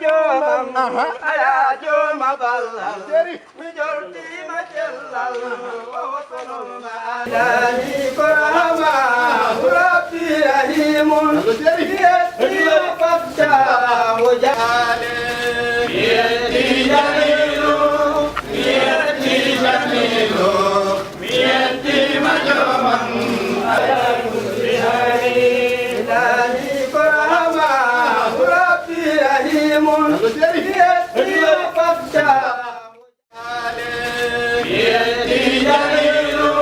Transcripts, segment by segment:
joomam aya jooma ballal mi jortima cellal wawatonoma dani korama rabbi rahimun yetti fabta mujale yetti jamilu yetti jamilu yetti majomam aya kulli hari dani korama rabbi rahimun yetti fabta yetti jamilu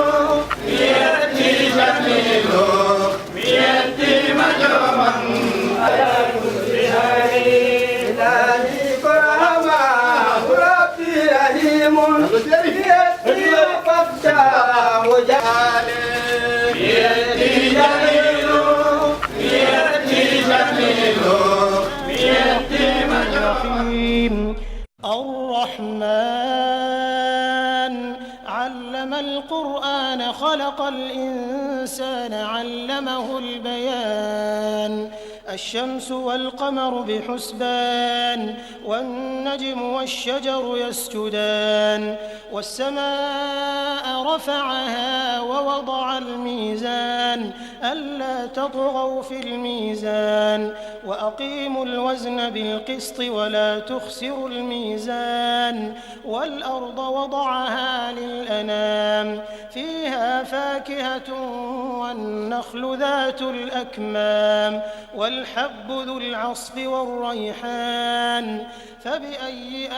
yetti jamilu yetti majomam aya kulli hari dani korama rabbi rahimun yetti fabta mujale yetti jamilu yetti jamilu yetti majomam الرحمن علم القرآن خلق الإنسان علمه البيان الشمس والقمر بحسبان والنجم والشجر يسجدان والسماء رفعها ووضع الميزان ألا تطغوا في الميزان وأقيموا الوزن بالقسط ولا تخسروا الميزان والأرض وضعها للأنام فيها فاكهة والنخل ذات الأكمام والحب ذو العصف والريحان فبأي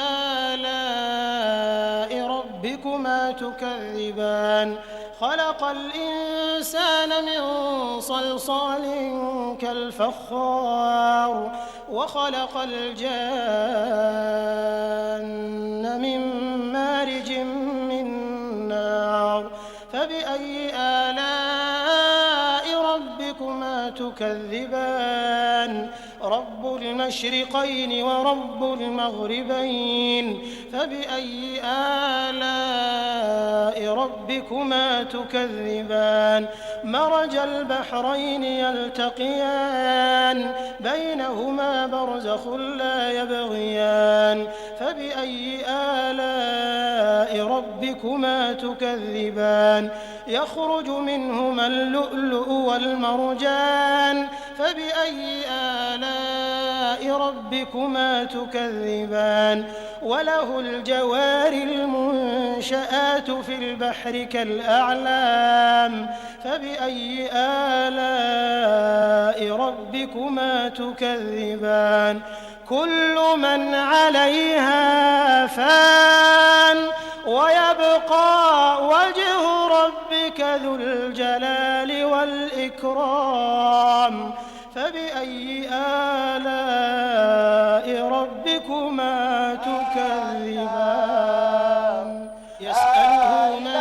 آلاء ربكما تكذبان خلق الإنسان من صلصال كالفخار وخلق الجان من مارج من نار فبأي آلاء ربكما تكذبان رب المشرقين ورب المغربين فبأي آلاء ربكما تكذبان مرج البحرين يلتقيان بينهما برزخ لا يبغيان فبأي آلاء ربكما تكذبان يخرج منهما اللؤلؤ والمرجان فبأي آلاء ربكما تكذبان وله الجوار المنشآت في البحر كالأعلام فبأي آلاء ربكما تكذبان كل من عليها فان ويبقى وجه ربك ذو الجلال والإكرام فبأي آلاء ربكما تكذبان يسأله من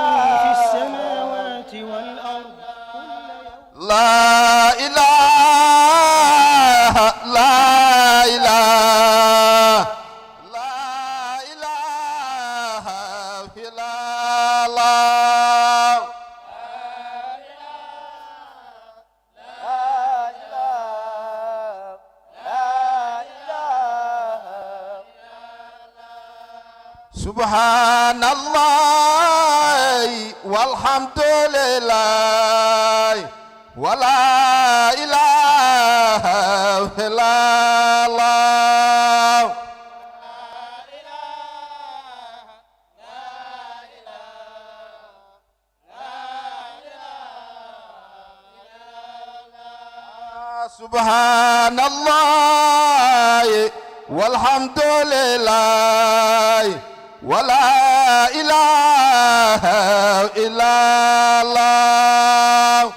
في السماوات والأرض لا إله لا إله لا إله إلا الله سبحان الله والحمد لله ولا إله إلا الله سبحان الله والحمد لله ولا إله إلا الله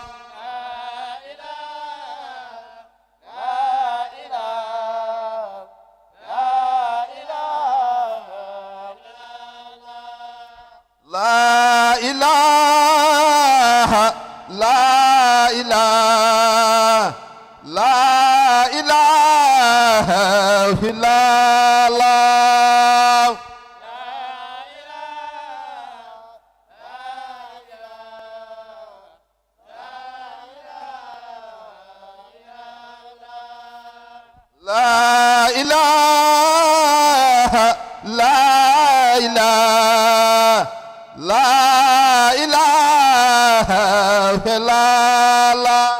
لا إله لا إله لا إله إلا الله لا إله لا إله لا إله إلا الله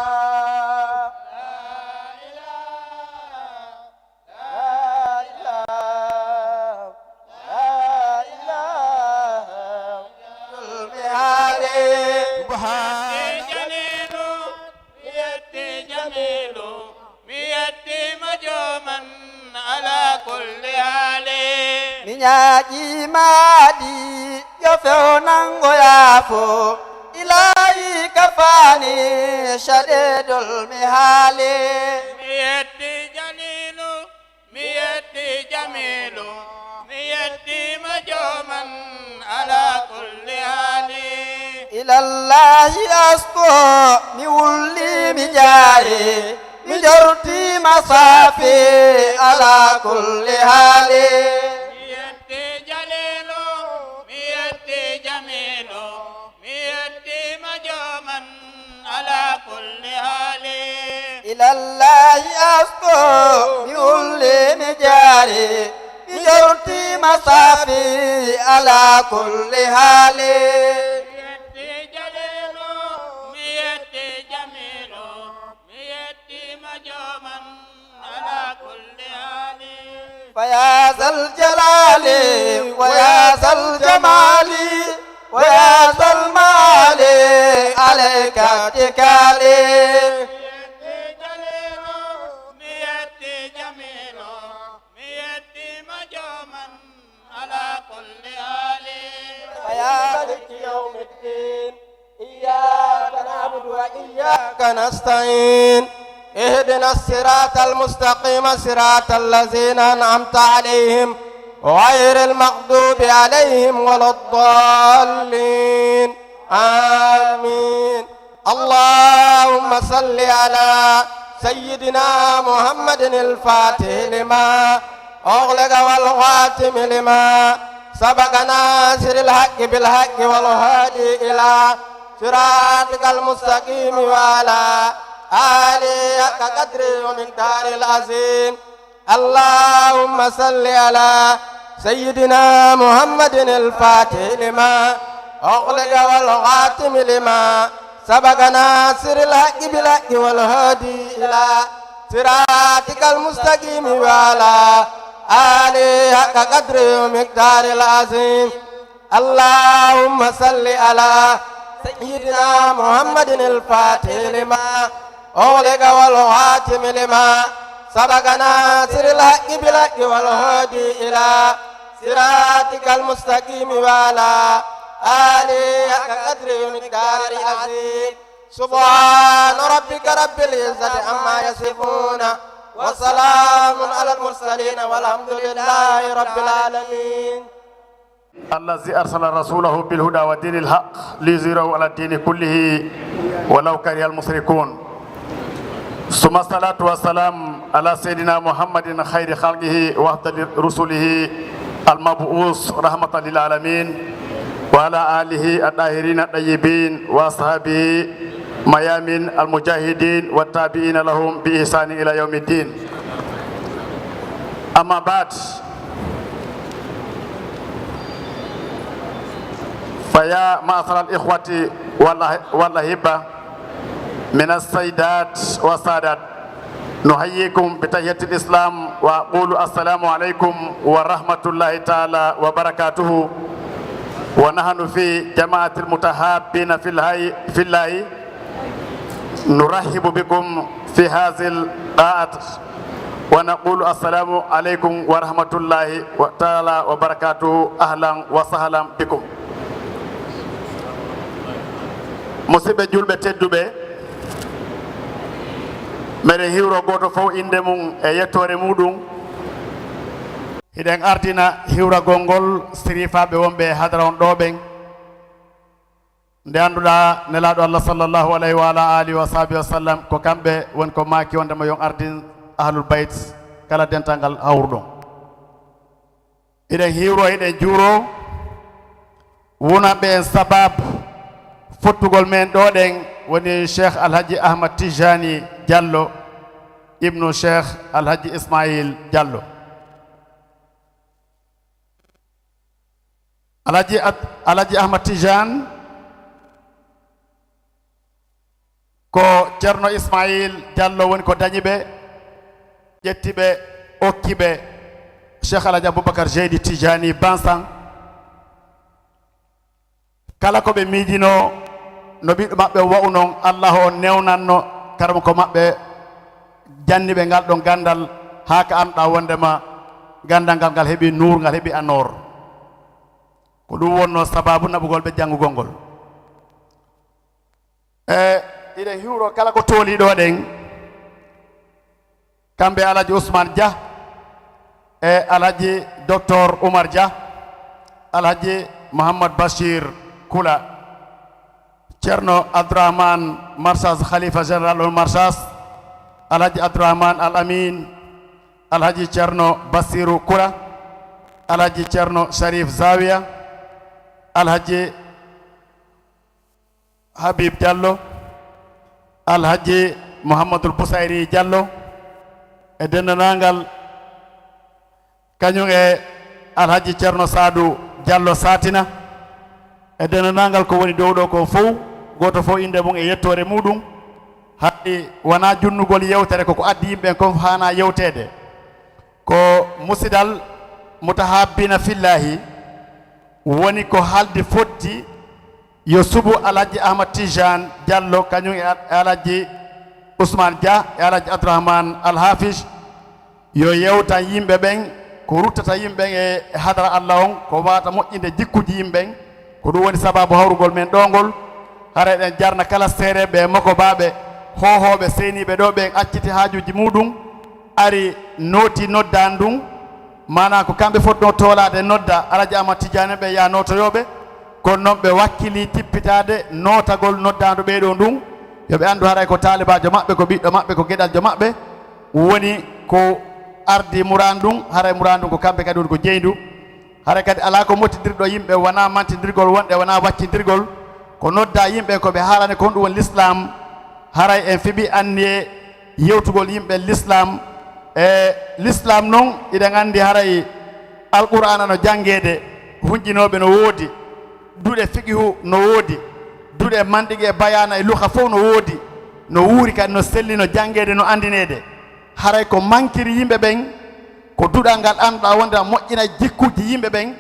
Minyaji madi yofeo nango yafo ilahi kafani shadidul mihali miyati jalilu miyati jamilu miyati majoman ala kulli hali ilallahi asko miwulli mijari mijorti masafi ala kulli hali ilallahi asko biulli mijari bijorti masafi ala kulli hali miyati jalilu miyati jamilu miyati majoman ala kulli hali faya zal jalali wa ya zal jamali wa ya zal mali alayka tikali وإياك نستعين اهدنا الصراط المستقيم صراط الذين أنعمت عليهم غير المغضوب عليهم ولا الضالين آمين اللهم صل على سيدنا محمد الفاتح لما أغلق والخاتم لما سبق ناصر الحق بالحق والهادي إلى صراطك المستقيم وعلى آله حق قدره ومقداره العظيم اللهم صل على سيدنا محمد الفاتح لما أغلق والخاتم لما سبق ناصر الحق بالحق والهادي إلى صراطك المستقيم وعلى آله حق قدره ومقداره العظيم اللهم صل على سيدنا محمد الفاتح لما أغلق والخاتم لما سبق ناصر الحق بالحق والهادي إلى صراطك المستقيم وعلى آله حق قدره ومقداره العظيم سبحان ربك رب العزة عما يصفون وسلام على المرسلين والحمد لله رب العالمين الذي أرسل رسوله بالهدى ودين الحق ليظهره على الدين كله ولو كره المشركون ثم الصلاة والسلام على سيدنا محمد خير خلقه وأفضل رسله المبعوث رحمة للعالمين وعلى آله الطاهرين الطيبين وأصحابه ميامين المجاهدين والتابعين لهم بإحسان إلى يوم الدين أما بعد فيا معاشر الإخوة والأحبة من السيدات والسادات نحييكم بتحية الإسلام وأقول السلام عليكم ورحمة الله تعالى وبركاته ونحن في جماعة المتحابين في الله نرحب بكم في هذه القاعة ونقول السلام عليكم ورحمة الله تعالى وبركاته أهلا وسهلا بكم musidɓe julɓe tedduɓe mbeɗen hiwro goto fof inde mum e yettore muɗum hiɗen ardina hiwragol ngol sirifaɓe wonɓe hadara on ɗo ɓen nde annduɗa nelaɗo Allah sallllahu alayhi wa ala alihi wa sahbihi wa sallam ko kamɓe woni ko maki wondema yon ardin ahlul bayt kala dental ngal hawruɗon hiɗen hiwro hiɗen juuro wonanɓe en sababu fottugol men ɗo ɗen woni cheikh alhaji ahmad tijani diallo ibnu cheikh alhaji ismail diallo alaji Ahmad Tijane ko Ceerno Ismail Diallo woni ko dañiɓe ƴettiɓe okkiɓe Cheikh Alaji Aboubacar Jeydi Tijani Bansan kala ko ɓe miijino no ɓiɗɗo maɓɓe wa'u noon Allah o newnanno karama ko maɓɓe janniɓe ngal ɗon gandal haa ka anɗa wondema gandal ngal ngal heeɓi nuur ngal heeɓi anor ko ɗum wonno sababu naɓugol ɓe janngugol ngol iɗen hiwro kala ko tooliɗo ɗen kamɓe Alaji Ousmane Dia e Alaji Docteur Oumar Dia Alhaji Mouhamad Bachir Kula Ceerno Abdourahmane Marsas Khalifa général on Marsas Alhaji Abdourahmane Al Amin Alhaji Ceerno Bassirou Kula Alhaji Ceerno Sharif Zawiya Alhaji Habib Diallo Alhaji Mouhamadoul Bousayri Diallo e denndanangal kañum e Alhaji Ceerno Sadou Diallo Satina e denndanangal ko woni dow ɗo ko fof goto fof inde mum e yettore muɗum haɗi wona junnugol yewtere koko addi yimɓe kon hana yewtede ko musidal mutahabbina fillahi woni ko haalde fotti yo subu Alhaji Ahmad Tijane Diallo kañum e Alhaji Ousmane Dia e Alhaji Abdourahmane Al Hafiz yo yewtan yimɓe ɓen ko ruttata yimɓe e hadara Allah on ko wata moƴƴinde jikkuji yimɓe ɓen ko ɗum woni sababu hawrugol men ɗo ngol hara eɗen jarna kala seereɓe e makko baɓe hohoɓe seniɓe ɗo ɓen acciti haajuji muɗum ari nooti noddan ndun mana ko kamɓe fotno tolade nodda Alhaji Ahmad Tijane ɓe ya notoyoɓe kono noon ɓe wakkili tippitade notagol noddandu ɓeɗo ndun yoɓe andu haray ko talibajo maɓɓe ko ɓiɗɗo maɓɓe ko gueɗaljo maɓɓe woni ko ardi murandum haray murandum ko kamɓe kadi woni ko jeyndu haray kadi ala ko mottidirɗo yimɓe wona mantidirgol wonɗe wona waccidirgol ko nodda yimɓe koɓe haalane ko ɗum woni l'islam haray en fiɓi anniye yewtugol yimɓe l'islam e l'islam noon iɗen andi haray alqur'ana no janguede hunƴinoɓe no woodi duuɗe fiqihu no woodi duuɗe manɗigue e bayana e luha fof no woodi no wuuri kadi no selli no janguede no andinede haray ko mankiri yimɓe ɓen ko duɗal ngal anduɗa wonde moƴƴina jikkuji yimɓe ɓen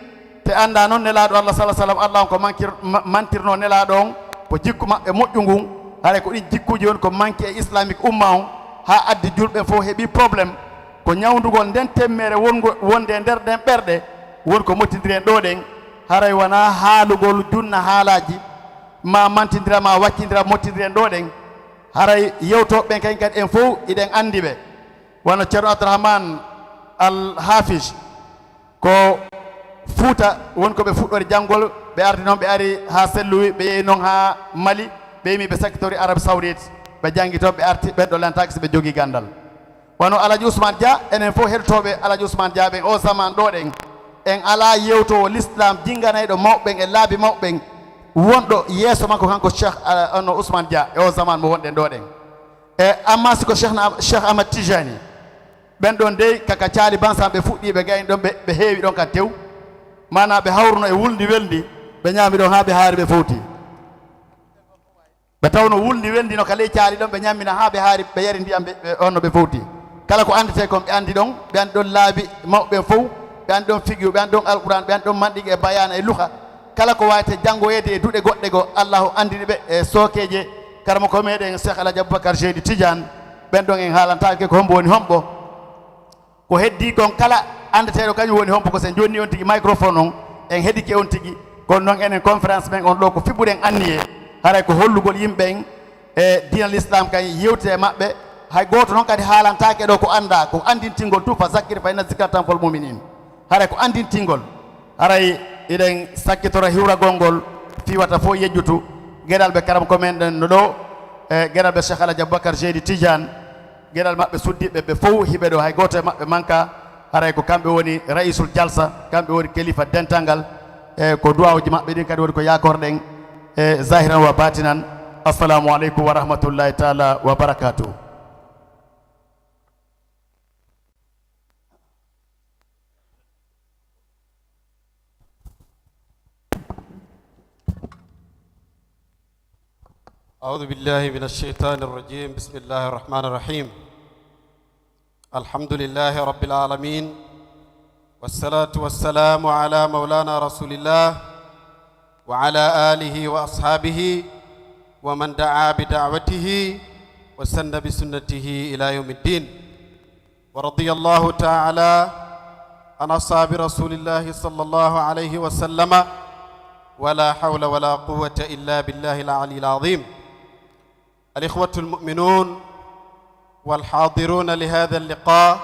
te anda noon nelaɗo Allah sallah sallam Allah on ko mantirno nelaɗo on ko jikku maɓɓe moƴƴu ngun haray ko ɗin jikkuji woni ko manki e islamique umma on ha addi julɓe fof heeɓi probléme ko ñawdugol nden temmere wonde e nder ɗen ɓerɗe woni ko mottidiri en ɗo ɗen haray wona haalugol junna haalaji ma mantidira ma waccindira mottidiri en ɗo ɗen haray yewtoɓe ɓen kañ kadi en fof iɗen andi ɓe wono Ceerno Abdourahmane Al Hafiz ko Fouta woni ko ɓe fuɗɗori janngol ɓe ardi noon ɓe ari ha Selluwi ɓe yehi noon ha Mali ɓe yimi ɓe sectori Arabie Saoudite ɓe janggi toon ɓe arti ɓenɗo lentaki so ɓe jogui gandal wono Alhaji Ousmane Dia enen fof heɗotoɓe Alhaji Ousmane Dia ɓen o zaman ɗo ɗen en ala yewtowo l'islam jinganayɗo mawɓen e laabi mawɓen wonɗo yeeso makko kanko Cheikh ono Ousmane Dia e o zaman mo wonɗen ɗo ɗen e amma siko Cheikh Ahmad Tijani ɓen ɗon dey kaka caali bansan ɓe fuɗɗiɓe gayni ɗon ɓe heewi ɗon ka tew mana ɓe hawruno e wulndi welndi ɓe ñaami ɗon ha ɓe haari ɓe fowti ɓe tawno wulndi welndi no ka ley caali ɗon ɓe ñammina ha ɓe haari ɓe yari ndiyam onno ɓe fowti kala ko andete kon ɓe andi ɗon ɓe andi ɗon laabi mawɓe fof ɓe andi ɗon figiu ɓe andi ɗon alquran ɓe andi ɗon manɗigue e bayana e luha kala ko wawete janngoyede e duuɗe goɗɗe go allahu andini ɓe e sookeje karama ko meɗen Cheikh Alaji Aboubacar Jeydi Tidiane ɓen ɗon en haalantake ko hombo woni hombo ko heddi kon kala andeteɗo kañum woni hombo ko sen jonni on tigui microphone on en heeɗike on tigui kono noon enen conférence men on ɗo ko fiɓɓuɗen anniye haray ko hollugol yimɓen e dinal islam kañ yewtide e maɓɓe hay goto noon kadi haalantake ɗo ko anda ko andintingol tout fa zakkir fa inna zikra tanfa'ul mu'minin haray ko andintingol haray eɗen sakkitora hiwragol ngol fiwata fof yejjutu gueɗal ɓe karam ko men ɗen no ɗo e gueɗal ɓe Cheikh Alaji Aboubacar Jeydi Tidiane gueɗal maɓɓe suddiɓe ɓe fof hiɓe ɗo hay goto e maɓɓe manka haray ko kamɓe woni raisul jalsa kamɓe woni kalifa dental ngal e ko duwawuji maɓɓe ɗin kadi woni ko yakorɗen e zahiran wa batinan assalamu aleykum wa rahmatullahi taala wa barakatuh. أعوذ بالله من الشيطان الرجيم بسم الله الرحمن الرحيم الحمد لله رب العالمين والصلاة والسلام على مولانا رسول الله وعلى آله وأصحابه ومن دعا بدعوته وسن بسنته إلى يوم الدين ورضي الله تعالى عن أصحاب رسول الله صلى الله عليه وسلم ولا حول ولا قوة إلا بالله العلي العظيم الإخوة المؤمنون والحاضرون لهذا اللقاء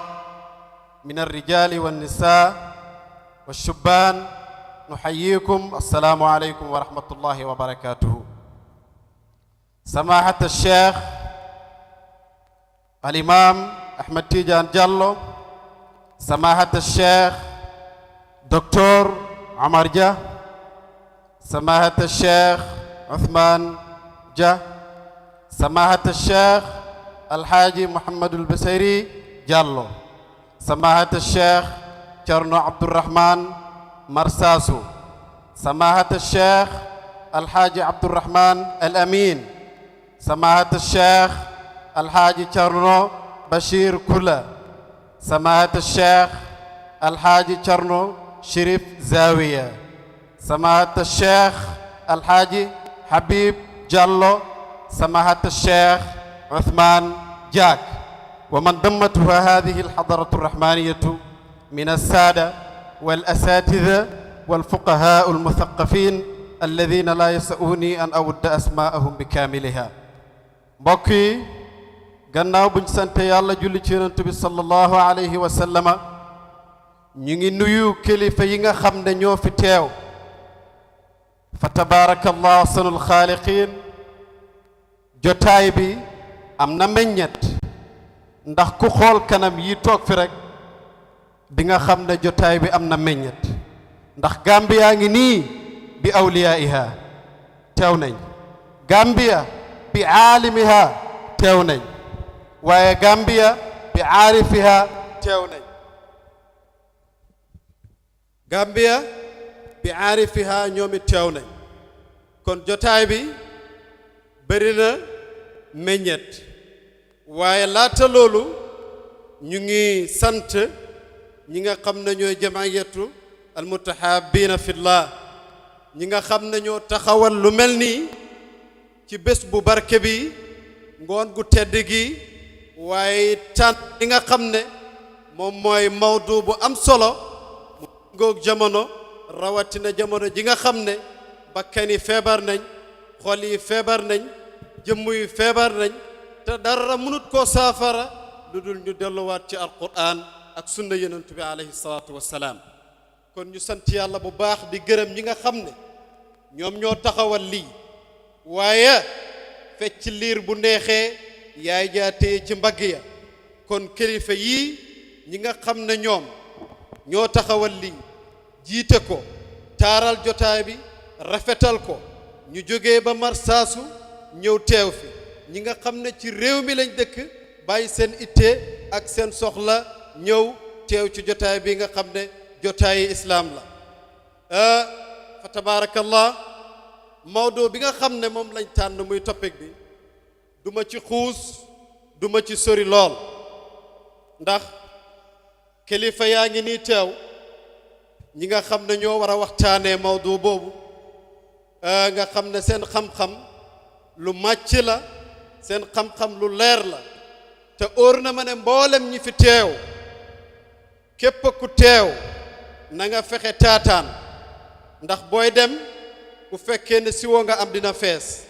من الرجال والنساء والشبان نحييكم السلام عليكم ورحمة الله وبركاته سماحة الشيخ الإمام أحمد تيجان جالو سماحة الشيخ دكتور عمر جا سماحة الشيخ عثمان جا سماحة الشيخ الحاج محمد البسيري جالو سماحة الشيخ كرنو عبد الرحمن مرساسو سماحة الشيخ الحاج عبد الرحمن الأمين سماحة الشيخ الحاج كرنو بشير كلا سماحة الشيخ الحاج كرنو شريف زاوية سماحة الشيخ الحاج حبيب جالو سماحة الشيخ عثمان جاك ومن ضمتها هذه الحضرة الرحمانية من السادة والأساتذة والفقهاء المثقفين الذين لا يسؤوني أن أود أسماءهم بكاملها بقي gannaaw buñ sante yàlla julli ci yonent bi sallallahu alayhi wa sallama ñu ngi nuyu kilifa yi nga xam ne ñoo fi teew fa tabaarakallahu ahsanul xaaliqiin jotaay bi am na meññet ndax ku xool kanam yi toog fi rek di nga xam ne jotaay bi am na meññet ndax Gambia ngi nii bi awliyaiha teew nañ Gambia bi aalimiha teew nañ waaye Gambia bi aarifiha teew nañ Gambia bi aarifiha ñoom it teew nañ kon jotaay bi bëri na meññet waaye laata loolu ñu ngi sant ñi nga xam ne ñooy jamaayatu almutahabina fillah ñi nga xam ne ñoo taxawal lu mel nii ci bés bu barke bi ngoon gu tedd gi waaye tant li nga xam ne moom mooy mawdu bu am solo mu ngoog jamono rawatina jamono ji nga xam ne bakkan yi feebar nañ xol yi feebar nañ jëmm yi feebar nañ te dara mënut koo saafara lu dul ñu delluwaat ci alquran ak sunna yonent bi alayhi salaatu wassalaam kon ñu sant yàlla bu baax di gërëm ñi nga xam ne ñoom ñoo taxawal lii waaye fecc liir bu neexee yaay jaatee ci mbagg ya kon kilifa yii ñi nga xam ne ñoom ñoo taxawal lii jiite ko taaral jotaay bi rafetal ko ñu jógee ba marsaasu ñëw teew fi ñi nga xam ne ci réew mi lañ dëkk bàyyi seen itte ak seen soxla ñëw teew ci jotaay bi nga xam ne jotaayi islaam la fa tabaarakallah mawdo bi nga xam ne moom lañ tànn muy topic bi duma ci xuus duma ci sori lool ndax kilifa yaa ngi nii teew ñi nga xam ne ñoo war a waxtaanee mawdu boobu nga xam ne seen xam-xam lu màcc la seen xam-xam lu leer la te óor na ma ne mboolem ñi fi teew képp ku teew na nga fexe taataan ndax booy dem bu fekkee ne siwo nga am dina fees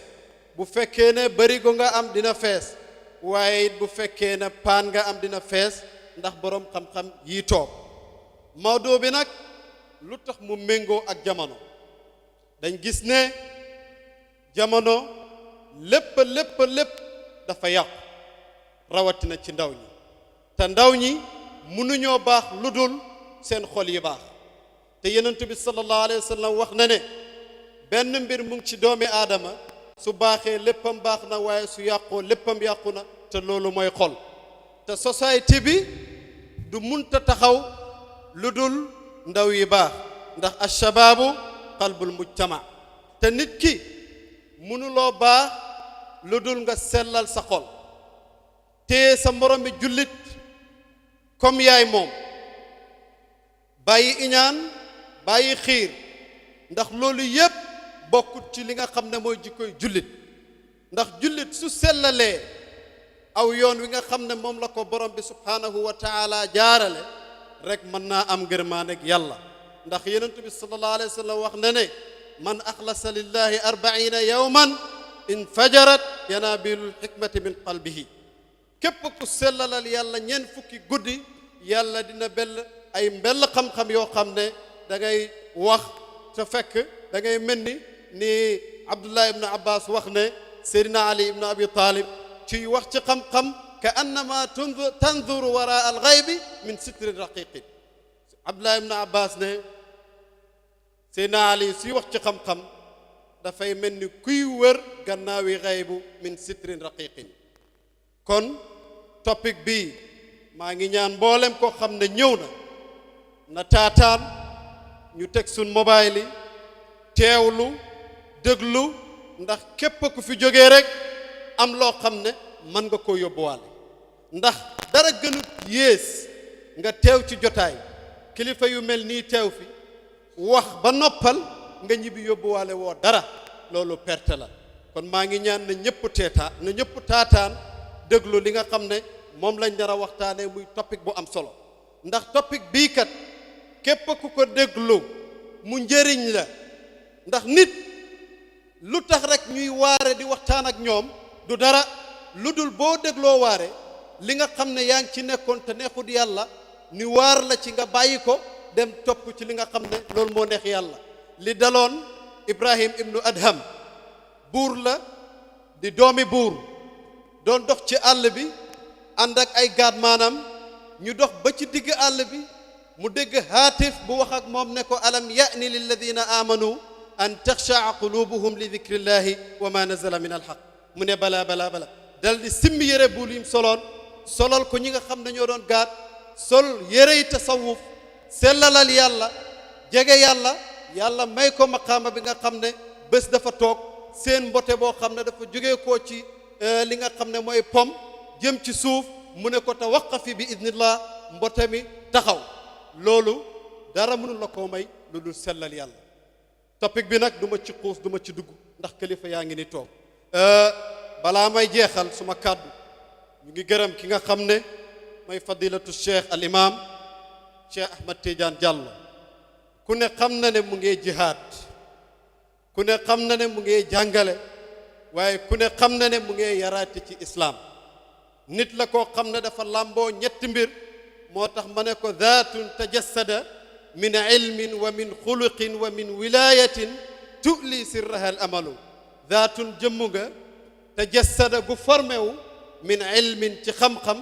bu fekkee ne barigo nga am dina fees waaye it bu fekkee ne paan nga am dina fees ndax boroom xam-xam yi toog mawdu bi nag lu tax mu méngoo ak jamono dañ gis ne jamono lépp dafa yàqu rawatina ci ndaw ñi te ndaw ñi mënuñoo baax lu dul seen xol yi baax te yonent bi sallallahu alayhi wa sallam wax na ne benn mbir mu ngi ci doomi aadama su baaxee léppam baax na waaye su yàqoo léppam yàqu na te loolu mooy xol te société bi du munta taxaw lu dul ndaw yi baax ndax ashabaabu qalbul mujtama te nit ki mënuloo baax lu dul nga sellal sa xol téye sa morom mi jullit comme yaay moom bàyyi iñaan bàyyi xiir ndax loolu yépp bokkut ci li nga xam ne mooy jikkoy jullit ndax jullit su sellalee aw yoon wi nga xam ne moom la ko borom bi subhanahu wa taala jaarale rek mën naa am ngërmaaneeg yàlla ndax yonent bi sallallahu alayhi wa sallam wax na ne man axlasa lillahi 40 yawman infajarat yanabilul hikmati min qalbihi képp ku sellalal yàlla ñeent fukki guddi yàlla dina bell ay mbell xam-xam yoo xam ne da ngay wax te fekk da ngay mel ni Abdullah ibn Abbas wax ne Seydina Ali ibn Abi Talib ci wax ci xam-xam ka annama tanzuru wara al ghaybi min sitrin raqiqin Abdullah ibn Abbas ne Seydina Ali suy wax ci xam-xam dafay mel ni kuy wër gannaawi xaybu min sitrin raqiqin kon topic bi maa ngi ñaan mboolem koo xam ne ñëw na taataan ñu teg suñ mobile yi teewlu déglu ndax képp ku fi jógee rek am loo xam ne mën nga koo yóbbuwaale ndax dara gënut yées nga teew ci jotaay kilifa yu mel nii teew fi wax ba noppal nga ñibbi yóbbuwaale woo dara loolu perte la kon maa ngi ñaan na ñëpp taataan déglu li nga xam ne moom lañ dara waxtaanee muy topic bu am solo ndax topic bii kat képp ku ko déglu mu njëriñ la ndax nit lu tax rek ñuy waare di waxtaan ak ñoom du dara lu dul boo dégloo waare li nga xam ne yaa ngi ci nekkoon te neexut yàlla ni waar la ci nga bàyyi ko dem topp ci li nga xam ne loolu moo neex yàlla li daloon Ibrahim ibnu Adham buur la di doomi buur doon dox ci àll bi ànd ak ay gaat maanaam ñu dox ba ci digg àll bi mu dégg haatif bu wax ak moom ne ko alam ya'ni lilladina amanu an taxshaa qulubuhum li dhikrillahi wa ma nazala min alhaq mu ne bala dal di simmi yére buul yim solol ko ñi nga xam ne ñoo doon gaat sol yére yi tasawuf sellalal yàlla jege yàlla may ko maqaama bi nga xam ne bés dafa toog seen mbote boo xam ne dafa jógee koo ci li nga xam ne mooy pom jëm ci suuf mu ne ko tawaqqafi bi idnillah mbote mi taxaw loolu dara mënul la koo may lu dul sellal yàlla topic bi nag du ma ci xuus du ma ci dugg ndax kilifa yaa ngi ni toog balaa may jeexal suma kàddu ñu ngi gërëm ki nga xam ne mooy fadilatu cheikh al imam cheikh Ahmad Tidiane Diallo ku ne xam na ne mu ngi jihaad ku ne xam na ne mu ngi jàngale waaye ku ne xam na ne mu ngi yaraate ci islam nit la koo xam ne dafa làmboo ñetti mbir moo tax ma ne ko zaatun tajassada min ilmin wa min xuluqin wa min wilayatin tu'li sirraha al amalu zaatun jëmmu nga tajassada gu formé wu min ilmin ci xam-xam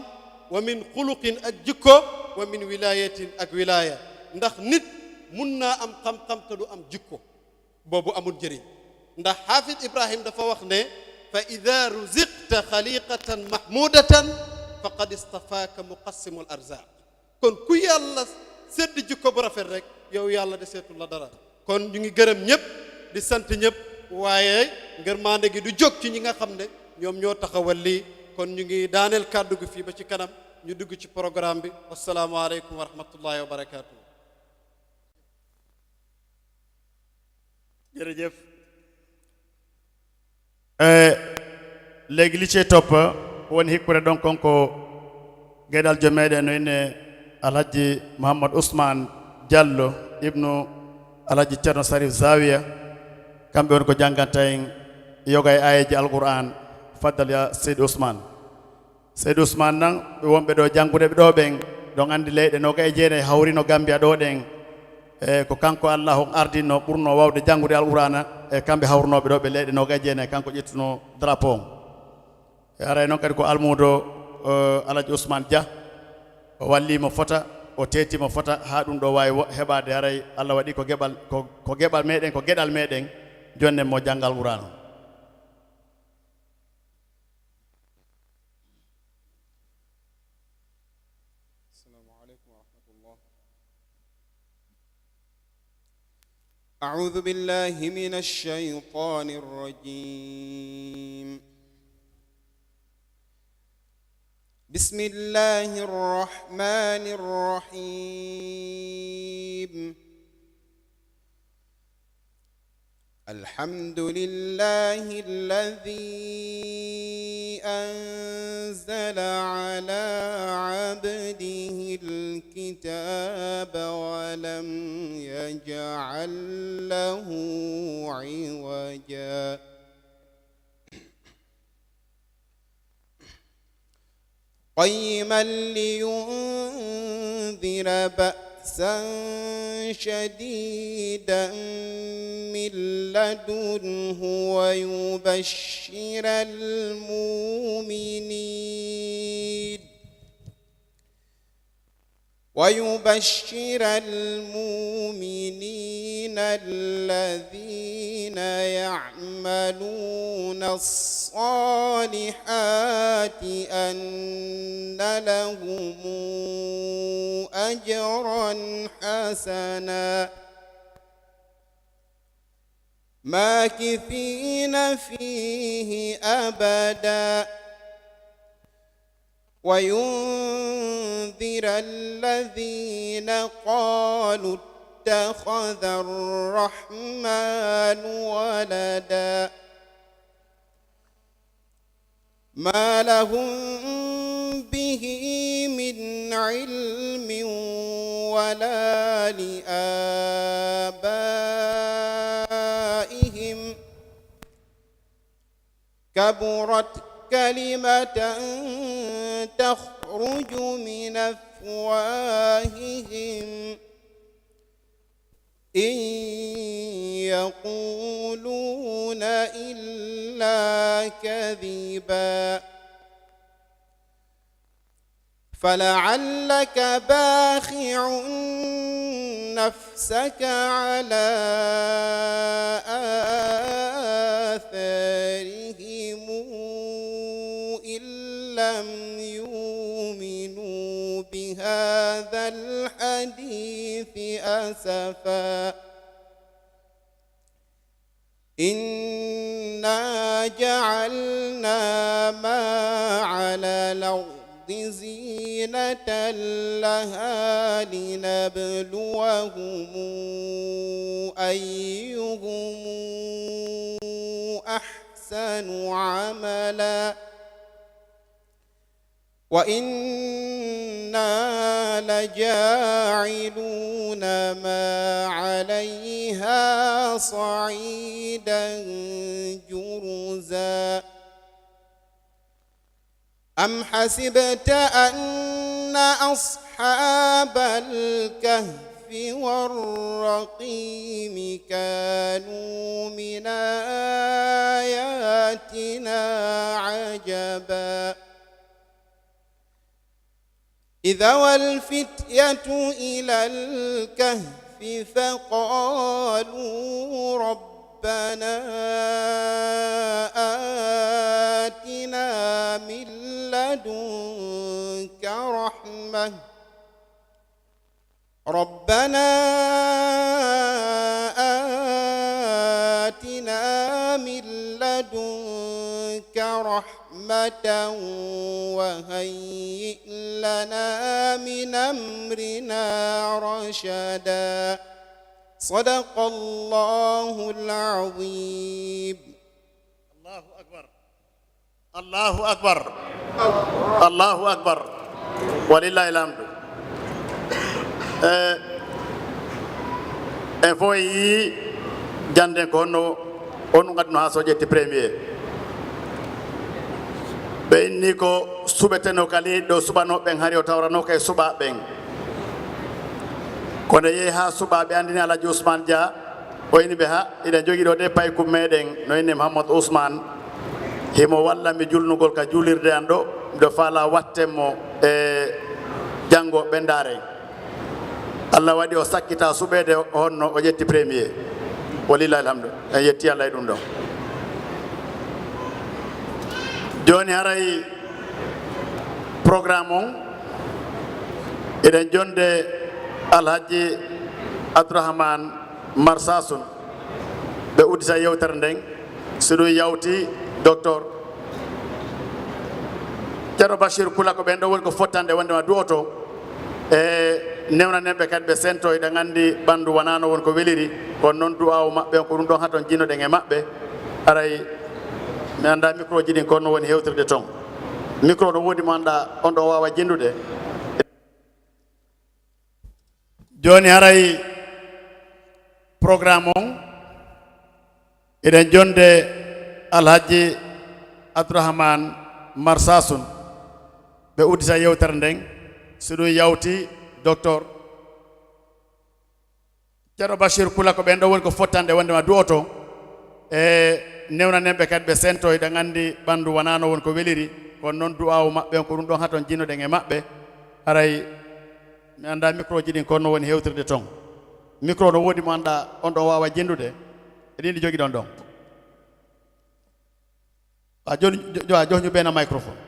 wa min xuluqin ak jikko wa min wilayatin ak wilaya ndax nit mun naa am xam-xam te du am jikko boobu amul njëriñ ndax xaafid Ibrahim dafa wax ne fa ida ruziqta xaliqatan mahmudatan faqad istafaaka muqassimul arzaq kon ku yàlla sedd jikko bu rafet rek yow yàlla deseetul la dara kon ñu ngi gërëm ñëpp di sant ñëpp waaye ngërmaande gi du jóg ci ñi nga xam ne ñoom ñoo taxawal lii kon ñu ngi daaneel kàddu gi fii ba ci kanam ñu dugg ci programme bi wassalaamu aleykum wa rahmatullahi wa barakaatu. jërëjëf léegi li ci topp woni hikkude ɗon konko geɗal jo meɗen no ine alhaji mouhamadou ousmane diallo ibnu alhaji ceerno sarif zawiya kamɓe woni ko jangganta en yoga e ayeji alqouran faddal ya seydou ousmane nan ɓe wonɓe ɗo janngude ɓe ɗo ɓen ɗon anndi leyɗe noga e jeenayi hawrino gambia ɗo ɗen ko kanko allah on ardino ɓurno wawde janngude alqurana e kamɓe hawrunoɓe ɗo ɓe leyɗe noga e jeenayi kanko ƴettuno drapeau on e aray noon kadi ko almudo alhaji ousmane dia o wallimo fota o tetimo fota ha ɗum ɗo wawi heɓade haray allah waɗi ko geɓal meɗen ko gueɗal meɗen jonnen mo janggal qur'an أعوذ بالله من الشيطان الرجيم بسم الله الرحمن الرحيم الحمد لله الذي أنزل على عبده الكتاب ولم يجعل له عوجا قيما لينذر بأسا شديدا من لدنه ويبشر المؤمنين الذين يعملون الصالحات أن لهم أجرا حسنا ماكثين فيه أبدا وينذر الذين قالوا اتخذ الرحمن ولدا ما لهم به من علم ولا لآبائهم كبرت كلمة تخرج من أفواههم إن يقولون إلا كذبا فلعلك باخع نفسك على آثارهم إن لم يؤمنوا بهذا الحديث أسفا إنا جعلنا ما على الأرض زينة لها لنبلوهم أيهم أحسن عملا وإنا لجاعلون ما عليها صعيدا جرزا أم حسبت أن أصحاب الكهف والرقيم كانوا من آياتنا عجبا إذا والفتية إلى الكهف فقالوا ربنا آتنا من لدنك رحمة وهيئ لنا من أمرنا رشدا صدق الله العظيم. الله أكبر الله أكبر الله أكبر ولله الحمد. info yi jande ko no on gadno ha sojetti premier be ni ko subeteno kali do subano ben hari o tawrano kay suba ben ko ne ye ha suba be andini Alhaji Ousmane Dia o ini be ha ida jogi do de pay ku meden no ine Muhammad Ousmane himo walla mi julnugol ka julirde ando do fala wattemo jango bendare Allah wadi o sakkita subede honno o jetti premier walillahi alhamdu en yetti Allah e dum do joni haray programme on eden jonde Alhaji Abdourahmane Marsasun be udisa yewtere nden sidu yawti docteur Ceerno Bachir Kula ko ɓen ɗo woni ko fottande wondema duwoto e newnanemɓe kadi ɓe sento eɗen anndi ɓanndu wonano won ko weliri kono noon duwaw maɓɓe ko ɗum ɗon haton jinnoɗen e maɓɓe aray mi annda micro ji ɗin kono woni hewtirde toon micro ɗo woodi mo annda on ɗo wawa jinnude joni haray programme on eɗen jonde alhaji Abdourahmane Marsasun ɓe uddita yewtere nden so ɗum yawti docteur Ceerno Bachir Kula ko ɓen ɗo woni ko fottande wondema duwoto e newnanemɓe kadi ɓe sento eɗen anndi ɓanndu wonano won ko weliri kono noon duwaw maɓɓe ko ɗum ɗon haton jinnoɗen e maɓɓe haray mi annda micro ji ɗin kono woni hewtirde toon micro ɗo woodi mo annda on ɗo wawa jinnude e ɗin ɗi jogi ɗon ɗon a joni joñu ɓeena microphone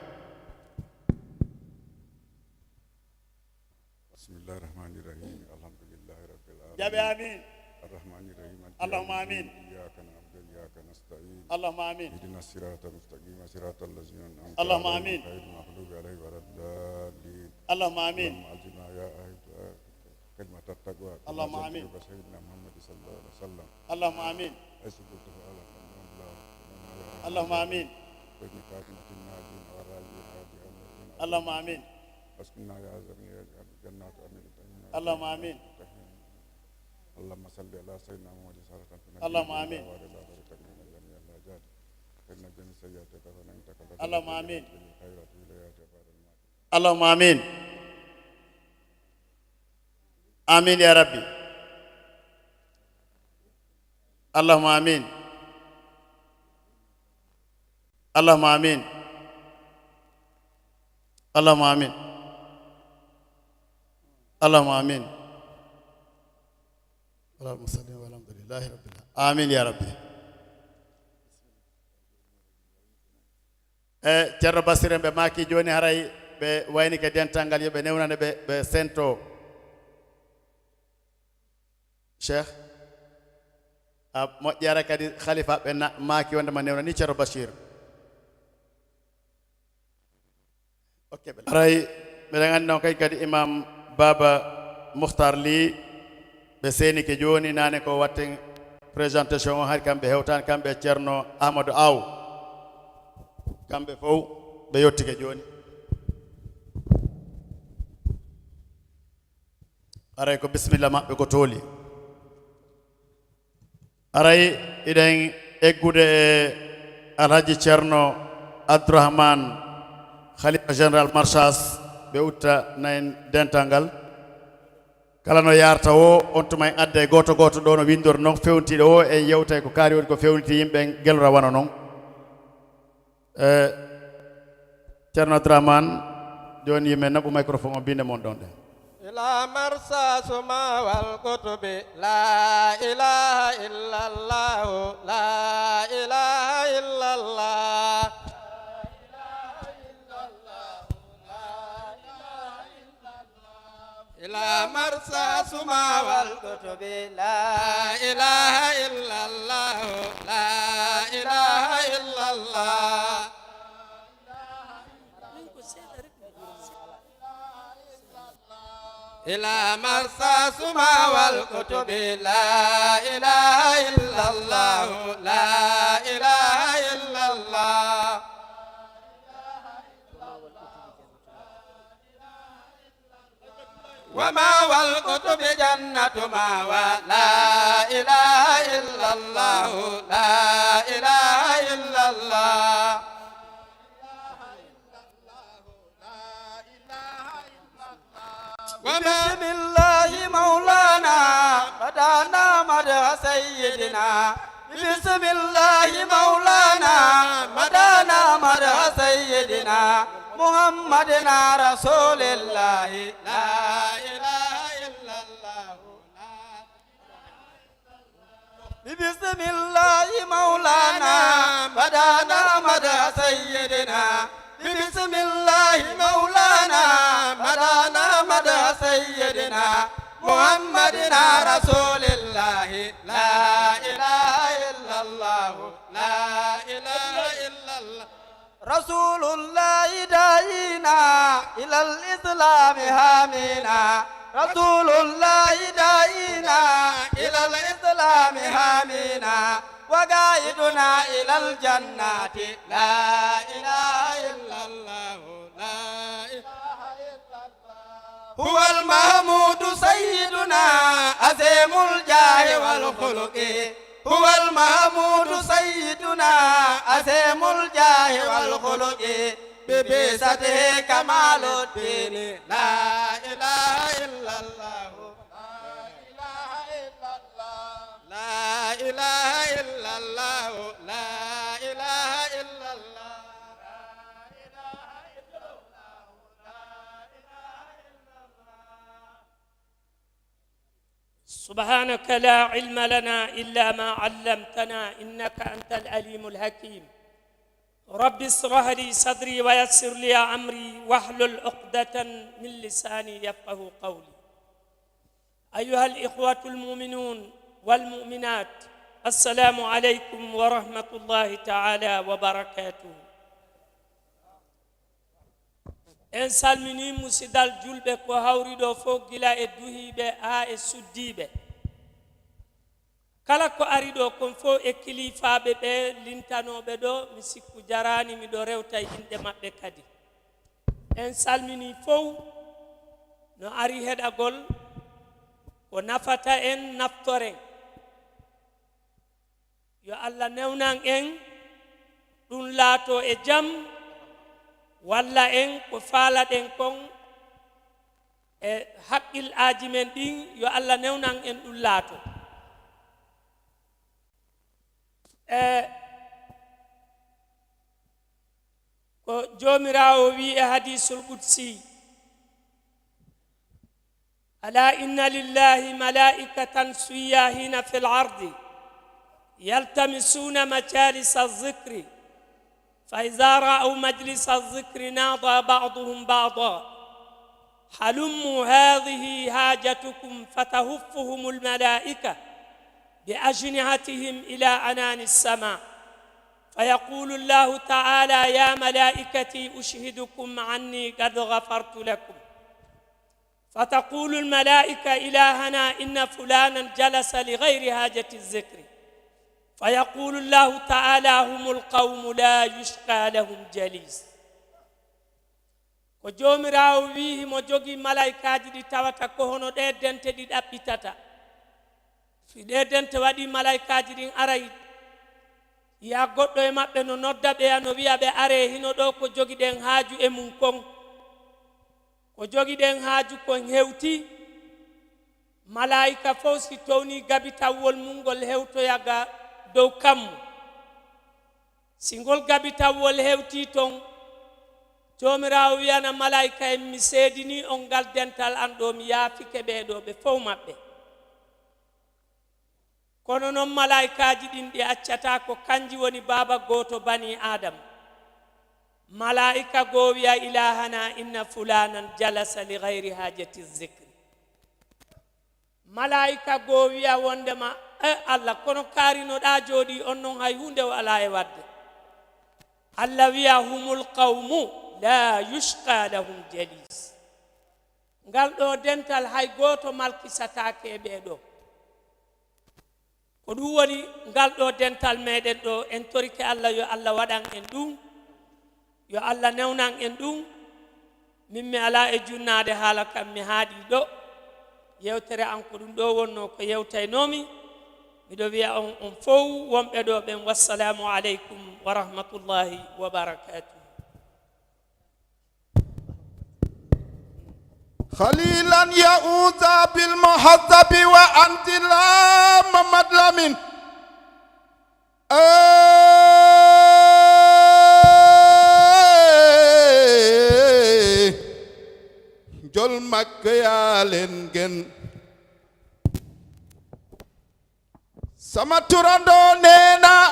bismillahi rahmani rahim alhamdulillahi rabbil alamin jaɓe amin arrahmani rahim allahumma amin iyyaka na'budu wa iyyaka nasta'in allahumma amin ihdina siratal mustaqim siratal ladzina an'amta allahumma alaihim amin ghayril maghdubi alaihim waladdallin allahumma amin alzina ya ahida كلمة التقوى اللهم آمين. سيدنا محمد صلى الله عليه وسلم اللهم آمين أسجد على الله اللهم آمين وإن كاتمة الناجين والراجين هادي أمرين اللهم آمين أسكننا يا زمي يجعل جنات أمين اللهم آمين اللهم صل على سيدنا محمد صلى الله عليه وسلم اللهم آمين. اللهم آمين. اللهم آمين آمين يا ربي اللهم آمين اللهم آمين اللهم آمين اللهم آمين اللهم صل والحمد لله رب العالمين آمين يا ربي Ceerno Basiren ɓe maaki joni haray ɓe wayni ke dental yoɓe newnane ɓe sento cheikh a moƴƴere kadi khalifa ɓe maaki wondema newnani Ceerno Bachir ok haray ɓeɗen anndi noon kadi imam Baba Mouhtar Ly ɓe seeni ke joni nane ko watten présentation o hari kamɓe hewtani kamɓe Ceerno Ahmadou Aw kamɓe fof ɓe yettike joni aray ko bisimilla maɓɓe ko tooli aray iɗen eggude e alhaji Ceerno Abdourahmane khalifa général marchas ɓe utta nayi dental ngal kala no yarta o on tuma en adde goto goto ɗo no windor noon fewntiɗo o e yewtay ko kaari woni ko fewniti yimɓe gelora wano noon Ceerno Abdourahmane joni yimɓe naɓu microphone o binde mon ɗon ɗe إلى مرسى سما والكتب لا إله إلا الله لا إله إلا الله إلى مرسى سما والكتب لا إله إلا الله لا إله إلا الله إلى مرسى سما والكتب لا إله إلا الله لا إله إلا الله وما والكتب جنة مأوى لا إله إلا الله لا إله إلا الله وبسم الله مولانا بدانا مدح سيدنا بسم الله مولانا بدانا مدح سيدنا محمدنا رسول الله لا إله إلا الله بسم الله مولانا بدانا مدح سيدنا بسم الله مولانا مدانا مدى سيدنا محمدنا رسول الله لا إله إلا الله لا إله إلا الله رسول الله داعينا إلى الإسلام هامنا رسول الله داعينا إلى الإسلام هامنا وقائدنا إلى الجنات لا إله إلا الله لا إله إلا الله هو المحمود سيدنا عظيم الجاه والخلق هو المحمود سيدنا عظيم الجاه والخلق ببسته كمال الدين لا إله إلا الله لا إله إلا الله لا إله إلا الله سبحانك لا علم لنا إلا ما علمتنا إنك أنت العليم الحكيم رب اشرح لي صدري ويسر لي أمري واحلل عقدة من لساني يفقهوا قولي أيها الإخوة المؤمنون والمؤمنات السلام عليكم ورحمة الله تعالى وبركاته en salmini musidal julɓe ko hawri ɗo fof gila e duhiɓe ha e suddiɓe kala ko ari ɗo kon fof e kilifaɓe ɓe lintanoɓe ɗo mi sikku jarani miɗo rewta inɗe maɓɓe kadi en salmini fof no ari heɗagol ko nafata en naftoren yo Allah newnan en ɗum laato e jam walla en ko faalaɗen kon e haqqil aji men ɗin yo Allah newnan en ɗum laato ko jomirawo wi e hadisul qudsi ala inna lillahi malaikatan suyahina fil ardi يلتمسون مجالس الذكر فإذا رأوا مجلس الذكر ناضى بعضهم بعضا حلموا هذه حاجتكم فتهفهم الملائكة بأجنحتهم إلى عنان السماء فيقول الله تعالى يا ملائكتي أشهدكم عني قد غفرت لكم فتقول الملائكة إلهنا إن فلانا جلس لغير حاجة الذكر فيقول الله تعالى هم القوم لا يشقى لهم جليس ko jomirawo wi mo jogi malaikaji di tawata ko hono de dente di dabbitata fi de dente wadi malaikaji din aray ya goddo e mabbe no nodda be no wi'a be are hino do ko jogi den haaju e mun kon ko jogi den haaju kon hewti malaika fo si towni gabitawol mungol hewto yaga dow kammu singol gabitawol hewti ton jomirawo wiyana malaika en mi seedini on ngal dental an ɗo mi yaafike ɓeeɗo ɓe fof maɓɓe kono noon malaikaji ɗin ɗi accata ko kanji woni baaba gooto bani adam malaika goo wiya ilahana inna fulanan jalasa li gayri hajati zicri malaika goo wiya wondema Allah kono kaarinoɗa jooɗi on noon hay hunde o ala e wadde Allah wiya humul qawmu la yushqa lahum jalis ngal ɗo dental hay gooto malkisatake e ɓeeɗo ko ɗum woni ngal ɗo dental meɗen ɗo en torike Allah yo Allah waɗan en ɗum yo Allah newnan en ɗum min mi ala e junnade haala kam mi haaɗi ɗo yewtere an ko ɗum ɗo wonno ko yewtaynomi miɗo wiya on fof wonɓe ɗo ɓen wassalamu aleykum wa rahmatullahi wa barakatuh خليلا يؤذى بالمحذب وأنت لا مدلم جل مكيالن جن sama turando nena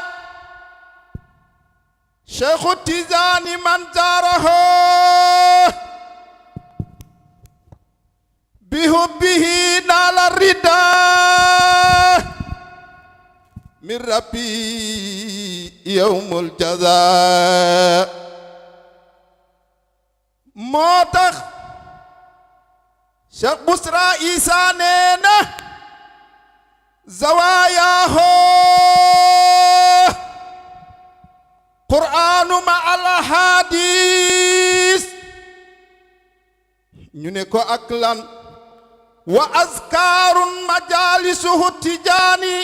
Sheikh Tijani man zaraho bihubbihi nala rida min rabbi yawmul jaza moo tax Cheikh Busra Isa nee na zawaayaho qur'aanu ma al hadis ñu ne ko ak lan wa azkarun majalisuhu tijaani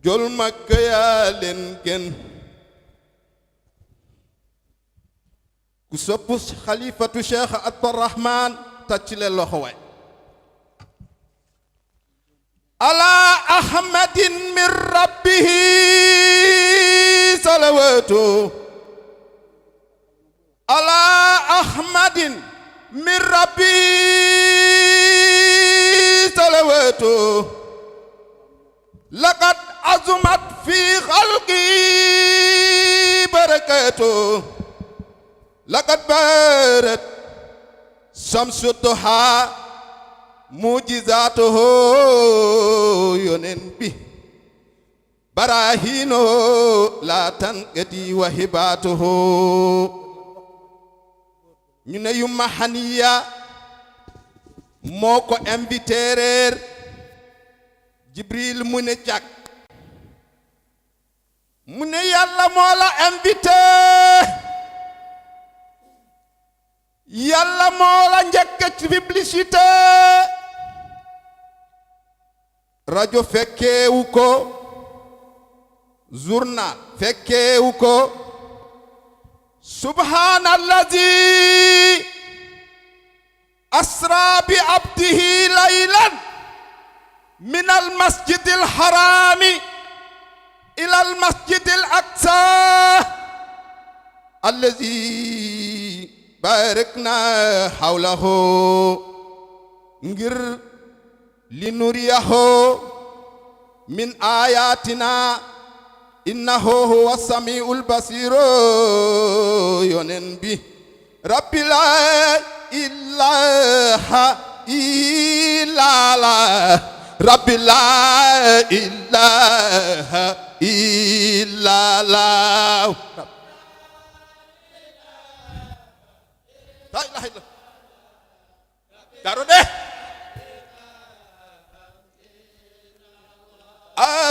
jol makka yaa leen gën ku sopp xalifatu cheikh Abdurahman tàcc leen loxo waay ala ahmadin min rabbihi salawatu ala ahmadin min rabbihi salawatu laqad azumat fi xalqi barakatu laqad barat shamsu duha mujizatuhu yonen bi barahino la tanqadi wa hibatuhu ñu ne yu mahaniya moo ko invité reer Jibril mu ne jàkk mu ne yàlla moo la invité yàlla moo la njëkk ci publicité rajo fekkeewu ko journal fekkeewu ko subhaanallazi asra bi abdihi laylan min al masjidil harami ila al masjidil aqsa allazi barakna hawlahu ngir li nuriyahu min ayatina innahu huwa samiul basiru yonen bi rabbi la ilaha illa rabbi la ilaha illa la ilaha illa daro de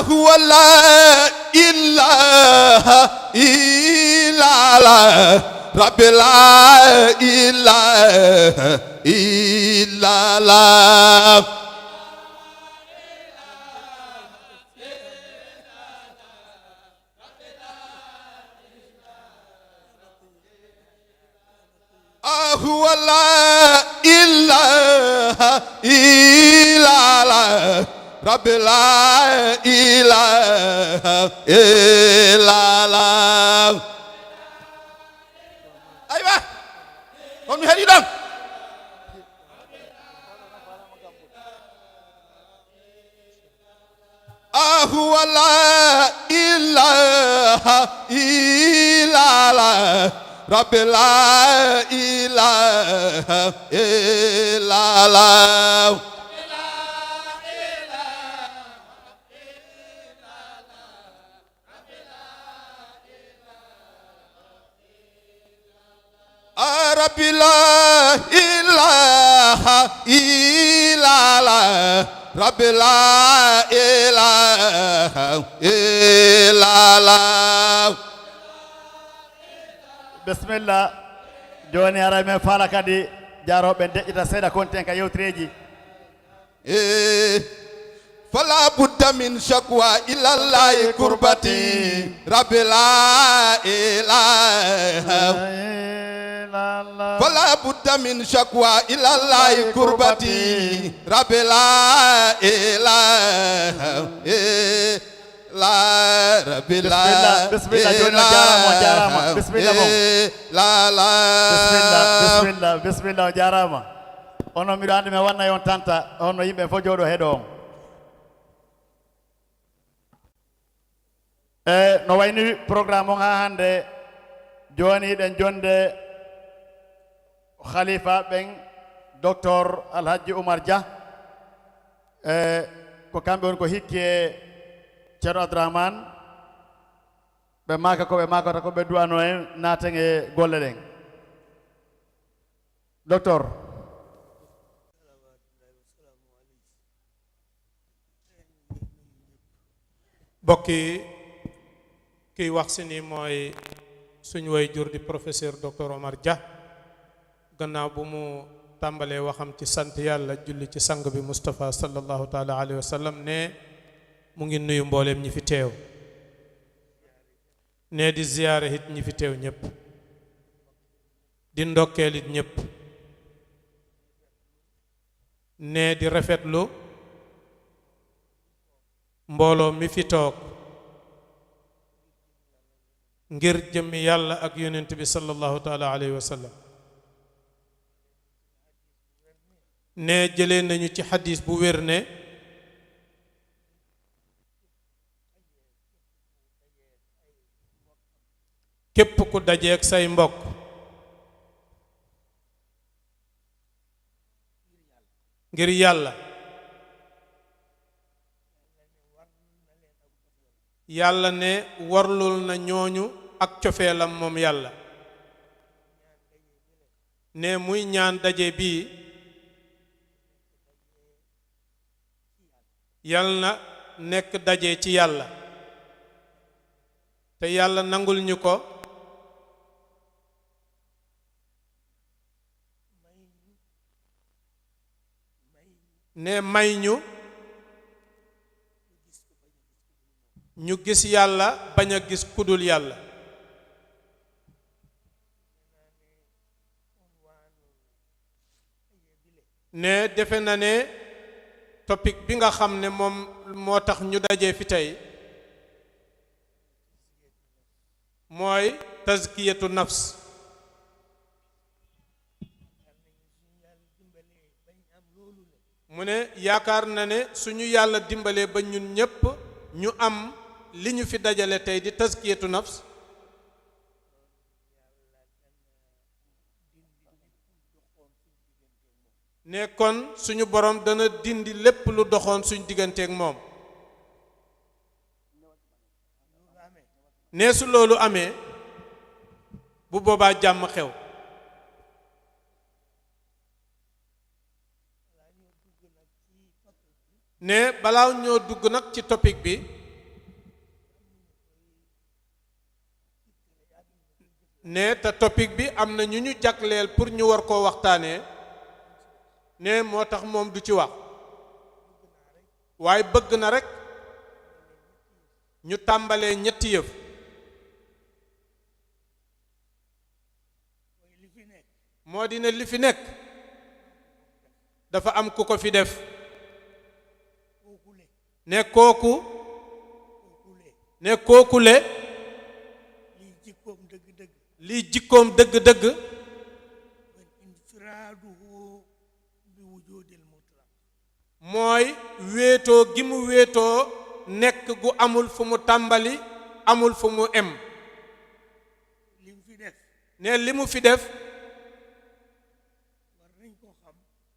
huwa la ilaha illa la rabbi la ilaha illa la huwa la ilaha illa la rabbi la ilaha illa la aywa on mi heɗi ɗon huwa la ilaha illa la rabbi la ilaha illa la rabbi la ilaha illa la rabbi la ilaha illa la bismillah joni ara men fala kadi jaroɓe deƴƴita seeɗa konten ka yewtireji fala budda min shakwa ila llahi kurbati rabbi la ilaha fala budda min shakwa ila llahi kurbati rabbi la ilaha la rabbi la bismillah joni jarama bismillah mo la la bismillah jarama ono miɗo andi mi wanna on tanta ono yimɓe fof jooɗo heeɗo on no wayni programme on ha hande joni ɗen jonde khalifa ɓen docteur alhaji oumar dia ko kamɓe woni ko hikki e ceerno abdourahmane ɓe maaka ko ɓe maakata ko ɓe duwano en naaten e golle ɗen docteur bokki kiy wax si ni mooy suñu way jur di professeur docteur Omar Dia gannaaw bu mu tàmbalee waxam ci sant yàlla julli ci sang bi Moustapha sallallahu taala alayhi wa sallam ne mu ngi nuyu mbooleem ñi fi teew ne di ziyaare it ñi fi teew ñëpp di ndokkeel it ñëpp ne di rafetlu mbooloo mi fi toog ngir jëmmi yàlla ak yonent bi sallallahu taala alayhi wa sallam ne jëlee nañu ci xadis bu wér ne képp ku dajeek say mbokk ngir yàlla yàlla ne warlul na ñooñu ak cofeelam moom yàlla ne muy ñaan daje bii yal na nekk daje ci yàlla te yàlla nangul ñu ko ne may ñu ñu gis yàlla bañ a gis kudul yàlla ne defe na ne topic bi nga xam ne moom moo tax ñu dajee fi tey mooy tazkiyatu nafs mu ne yaakaar na ne suñu yàlla dimbalee ba ñun ñépp ñu am li ñu fi dajale tey di tazkiyatu nafs ne kon suñu borom dana dindi lépp lu doxoon suñu digganteeg moom ne su loolu amee bu boobaa jàmm xew ne balaa ñoo dugg nag ci topic bi ne te topic bi am na ñu jagleel pour ñu war koo waxtaanee ne moo tax moom du ci wax waaye bëgg na rekk ñu tàmbalee ñetti yëf moo di ne li fi nekk dafa am ku ko fi def ne kooku le lii jikkoom dëgg-dëgg mooy wéetoo gi mu wéetoo nekk gu amul fu mu tàmbali amul fu mu em ne li mu fi def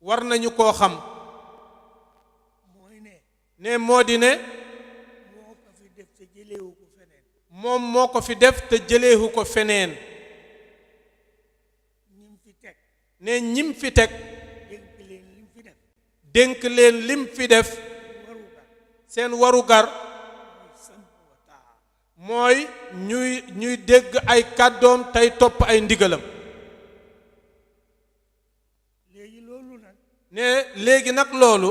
war nañu koo xam ne moo di ne moom moo ko fi def te jëleewu ko feneen ne ñim fi teg dénk leen lim fi def seen warugar mooy ñuy dégg ay kàddoom tey topp ay ndigalam ne léegi nag loolu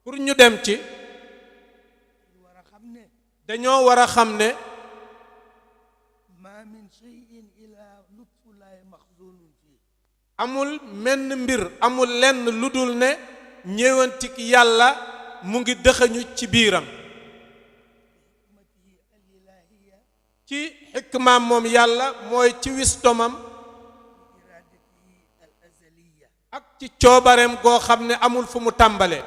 pour ñu dem ci dañoo war a xam ne amul menn mbir amul lenn lu dul ne ñëwantik yàlla mu ngi dëxañu ci biiram ci xikmaam moom yàlla mooy ci wisdomam ak ci coobareem goo xam ne amul fu mu tàmbalee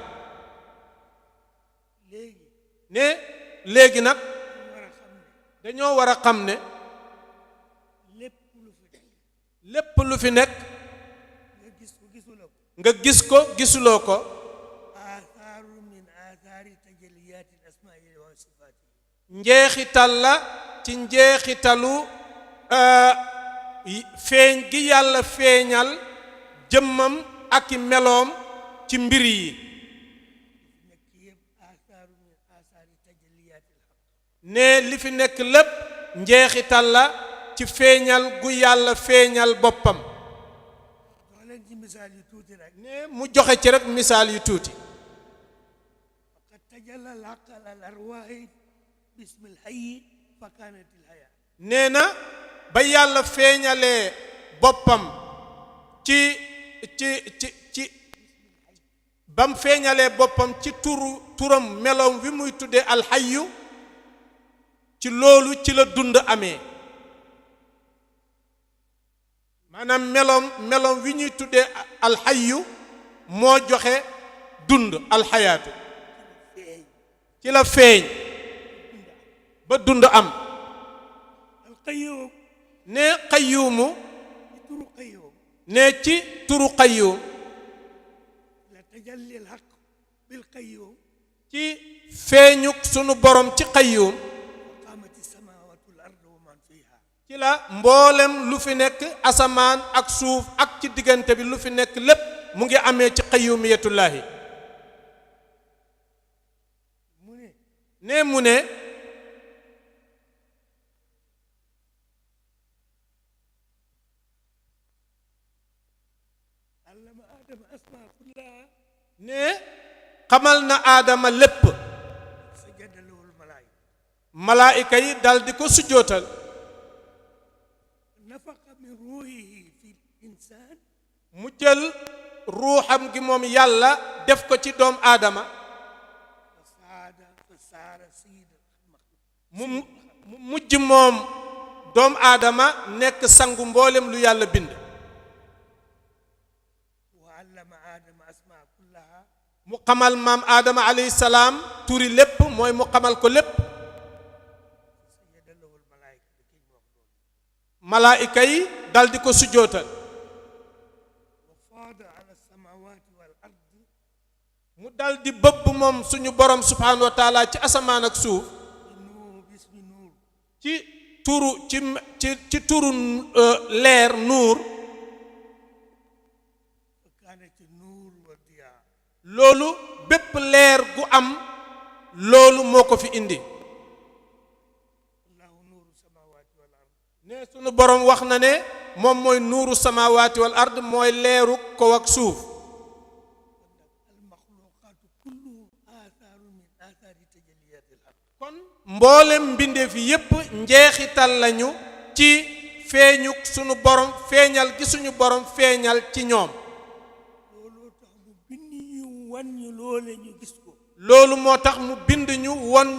ne léegi nag dañoo war a xam ne lépp lu fi nekk nga gis ko gisuloo ko njeexital la ci njeexitalu feeñ gi yàlla feeñal jëmmam ak i meloom ci mbir yi ne li fi nekk lépp njeexital la ci feeñal gu yàlla feeñal boppam ne mu joxe ci rek misaal yu tuuti nee na ba yàlla feeñalee boppam ci bam feeñalee boppam ci turam meloom wi muy tuddee alxayu ci loolu ci la dund amee maanaam meloom wi ñuy tuddee alxayu moo joxe dund alxayaatu ci la feeñ ba dund am ne qayyuumu ne ci turu qayyuum ci feeñuk sunu borom ci qayyuum ci la mboolem lu fi nekk asamaan ak suuf ak ci diggante bi lu fi nekk lépp mu ngi amee ci qayyuumiyatullaahi ne mu ne ne xamal na aadama lépp malaayika yi dal di ko sujjootal mu jël ruuxam gi moom yàlla def ko ci doom aadama mu mujj moom doom aadama nekk sangu mboolem lu yàlla bind mu xamal maam aadama alayhi salaam turi lépp mooy mu xamal ko lépp malaayika yi dal di ko sujjootal mu dal di bëbb moom suñu borom subhanahu wa taala ci asamaan ak suuf ci turu leer nuur loolu bépp leer gu am loolu moo ko fi indi ne sunu borom wax na ne moom mooy nuuru samawati wal ard mooy leeru kaw ak suuf kon mboolem mbindeef yi yépp njeexital lañu ci feeñuk sunu borom feeñal gi suñu borom feeñal ci ñoom loolu moo tax mu bind ñu won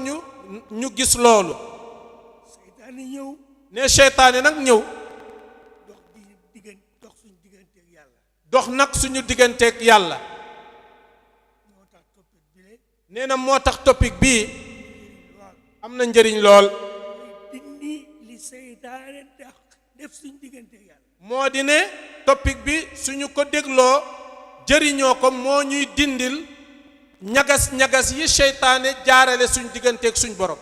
ñu gis loolu ne seytaane nag ñëw dox nag suñu digganteeg yàlla nee na moo tax topic bii am na njëriñ lool moo di ne topic bi suñu ko dégloo jëriñoo ko moo ñuy dindil ñagas yi seytaane jaarale suñ digganteeg suñ borom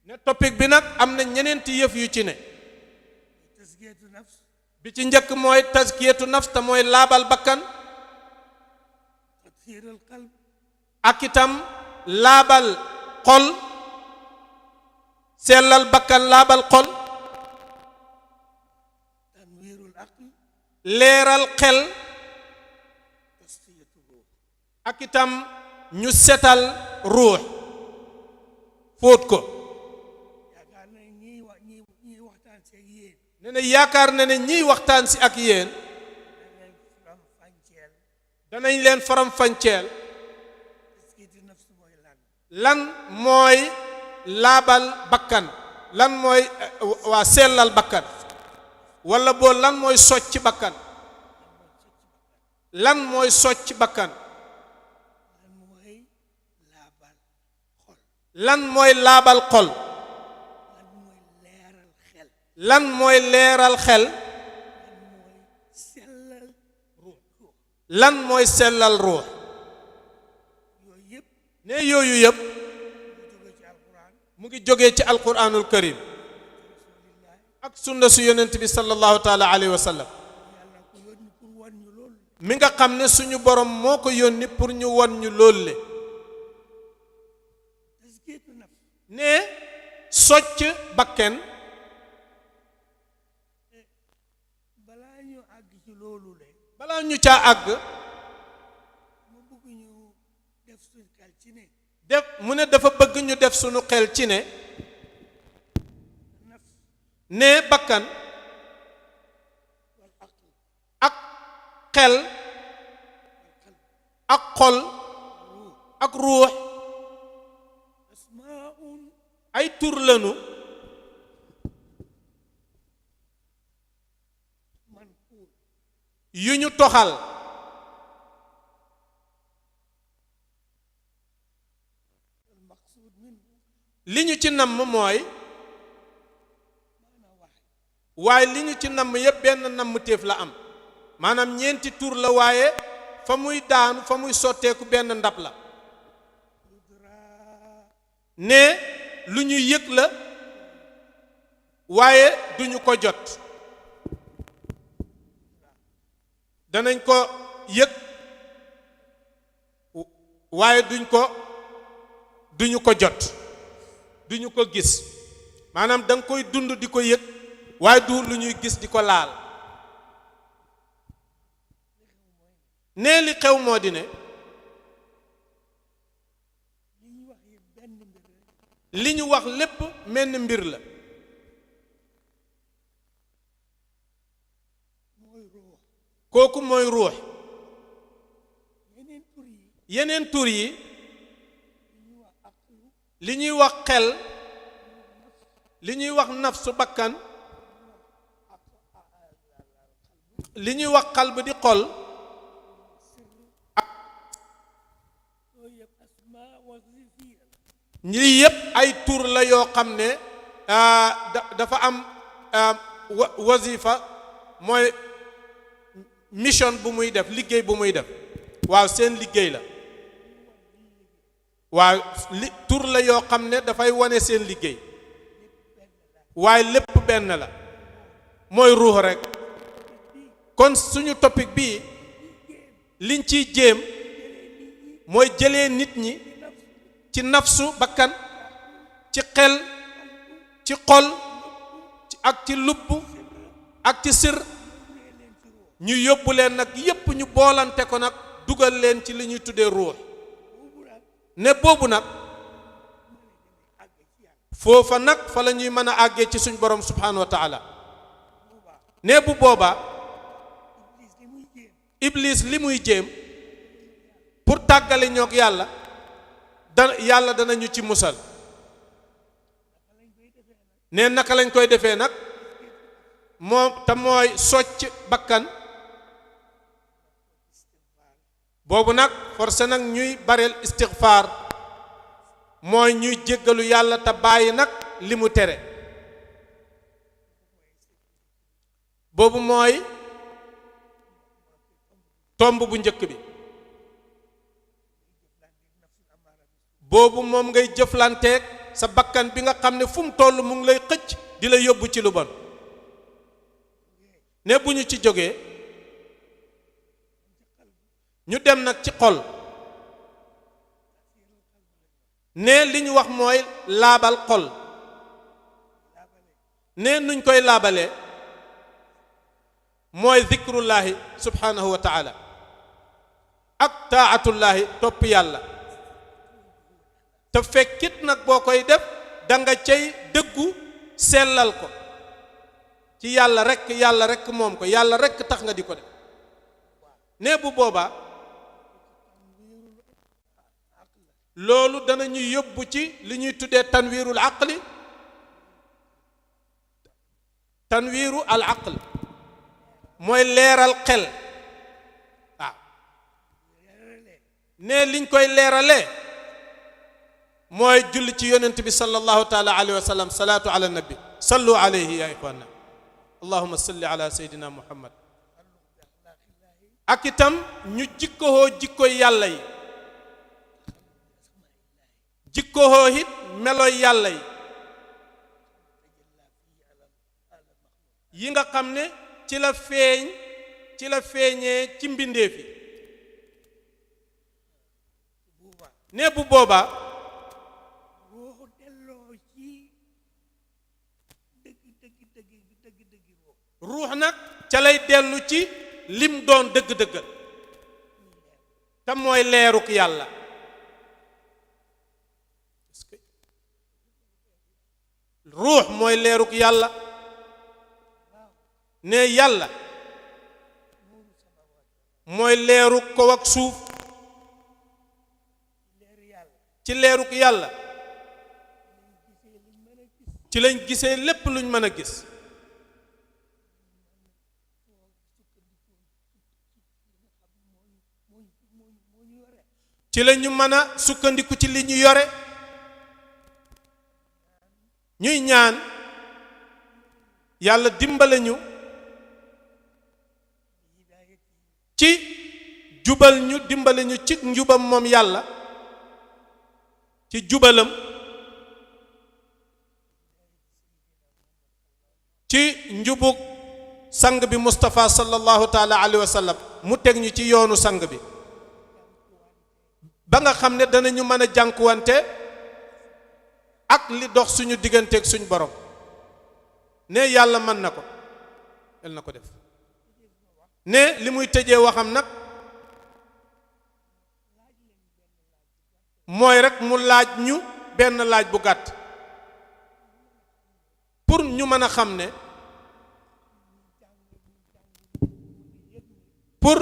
ne topic bi nag am na ñeneenti yëf yu ci ne bi ci njëkk mooy tazkiyatu nafs te mooy laabal bakkan ak itam laabal xol sellal bakkan laabal xol leeral xel ak itam ñu setal ruux fóot ko nee na yaakaar na ne ñiy waxtaan si ak yéen danañ leen faram-fàcceel lan mooy laabal bakkan lan mooy waa sellal bakkan wala boo lan mooy socc bakkan lan mooy socc bakkan lan mooy laabal xol lan mooy leeral xel lan mooy sellal ruux ne yooyu yëpp mu ngi jógee ci alquranul karim ak sunna su yonent bi sallallahu taala alayhi wa sallam mi nga xam ne suñu borom moo ko yónni pour ñu won ñu loolu le ne socc bakken balaa ñu caa àgg def mu ne dafa bëgg ñu def suñu xel ci ne bakkan ak xel ak xol ak ruux ay tur lanu yu ñu toxal li ñu ci namm mooy waaye li ñu ci namm yépp benn namm téef la am maanaam ñeenti tur la waaye fa muy daanu fa muy sotteeku benn ndab la ne lu ñu yëg la waaye duñu ko jot danañ ko yëg waaye duñu ko jot duñu ko gis maanaam da nga koy dund di ko yëg waaye du lu ñuy gis di ko laal nee li xew moo di ne li ñu wax lépp menn mbir la kooku mooy ruux yeneen tur yi li ñuy wax xel li ñuy wax nafsu bakkan li ñuy wax xalb di xol ñii yépp ay tur la yoo xam ne dafa am wazifa mooy mission bu muy def liggéey bu muy def waaw seen liggéey la waaw tur la yoo xam ne dafay wane seen liggéey waaye lépp benn la mooy ruux rek kon suñu topic bii liñ ciy jéem mooy jëlee nit ñi ci nafsu bakkan ci xel ci xol ak ci lubb ak ci sir ñu yóbbu leen nag yépp ñu boolante ko nag dugal leen ci li ñuy tuddee ruux ne boobu nag foofa nag fa la ñuy mën a àggee ci suñ borom subhanahu wa taala ne bu boobaa iblis li muy jéem pour tàggale ñoog yàlla yàlla danañu ci musal ne naka lañ koy defee nag moom te mooy socc bakkan boobu nag forcé nag ñuy bareel istighfar mooy ñuy jéggalu yàlla te bàyyi nag li mu tere boobu mooy tomb bu njëkk bi boobu moom ngay jëflanteeg sa bakkan bi nga xam ne fu mu toll mu ngi lay xëcc di la yóbbu ci lu bon ne bu ñu ci jógee ñu dem nag ci xol ne li ñu wax mooy laabal xol ne nuñ koy laabalee mooy zikrullahi subhanahu wa taala ak taatullahi topp yàlla te fekkit nag boo koy def da nga cay dëggu sellal ko ci yàlla rek moom ko yàlla rek tax nga di ko def ne bu boobaa loolu danañu yóbbu ci li ñuy tuddee tanwiirul aqli tanwiiru al aql mooy leeral xel waaw ne liñ koy leeralee mooy julli ci yonent bi sallallahu taala alayhi wa sallam salaatu ala nabi sallu alayhi ya ikhwana allahumma salli ala sayyidina muhammad ak itam ñu jikkoo jikkoy yàlla yi jikkoo it meloy yàlla yi nga xam ne ci la feeñee ci mbindeef yi ne bu boobaa ruux nag ca lay dellu ci lim doon dëgg-dëggal te mooy leeruk yàlla ruux mooy leeruk yàlla ne yàlla mooy leeruk kaw ak suuf ci leeruk yàlla ci lañ gisee lépp luñ mën a gis ci lañu mën a sukkandiku ci li ñu yore ñuy ñaan yàlla dimbale ñu ci jubal ñu dimbale ñu ci njubam moom yàlla ci jubalam ci njubug sang bi Mustafa sallallahu taala alayhi wa sallam mu teg ñu ci yoonu sang bi ba nga xam ne danañu mën a jànkuwante ak li dox suñu digganteeg suñ borom ne yàlla mën na ko yal na ko def ne li muy tëjee waxam nag mooy rek mu laaj ñu benn laaj bu gàtt pour ñu mën a xam ne pour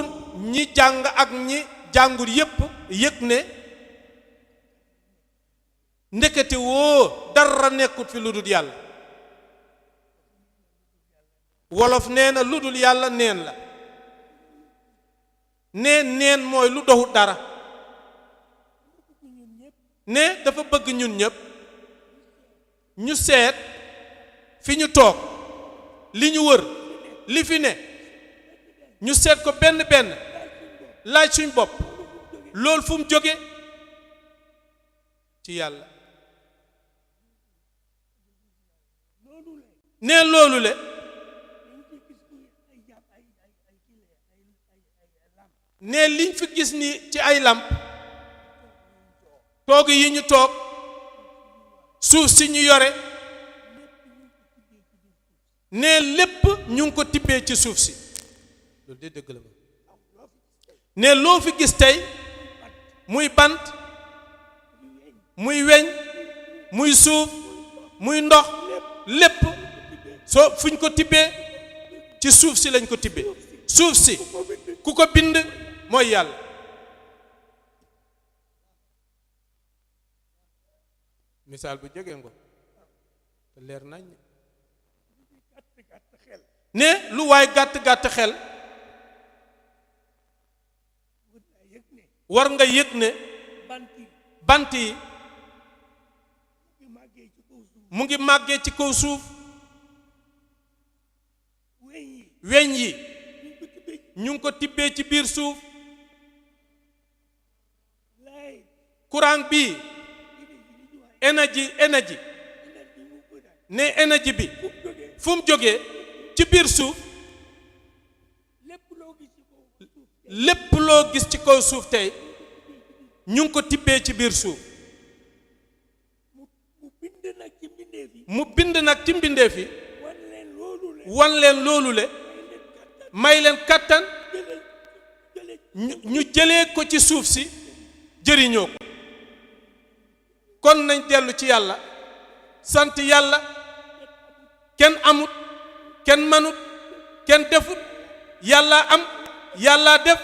ñi jàng ak ñi jàngul yépp yëg ne ndekete woo dara nekkut fi lu dul yàlla wolof nee na lu dul yàlla neen la neen mooy lu doxut dara ne dafa bëgg ñun ñépp ñu seet fi ñu toog li ñu wër li fi ne ñu seet ko benn benn laaj suñ bopp loolu fu mu jóge ci yàlla ne loolu le ne liñ fi gis ni ci ay làmp toog yi ñu toog suuf si ñu yore ne lépp ñu ngi ko tibbee ci suuf si loolu de dëgg la ne loo fi gis tey muy bant muy weñ muy suuf muy ndox lépp soo fuñ ko tibbee ci suuf si lañ ko tibbee suuf si ku ko bind mooy yàlla misaal bu jege ngo te leer nañ ne lu waay gàtt-gàtt xel war nga yëg ne bant yi mu ngi màggee ci kaw suuf weñ yi ñu ngi ko tibbee ci biir suuf courant bi énergie ne énergie bi fu mu jógee ci biir suuf lépp loo gis ci kaw suuf tey ñu ngi ko tibbee ci biir suuf mu bind nag ci mbindeef yi wan leen loolu le may leen kattan ñu jëlee ko ci suuf si jëriñoo ko kon nañ dellu ci yàlla sant yàlla kenn amut kenn manut kenn defut yàlla am yàlla def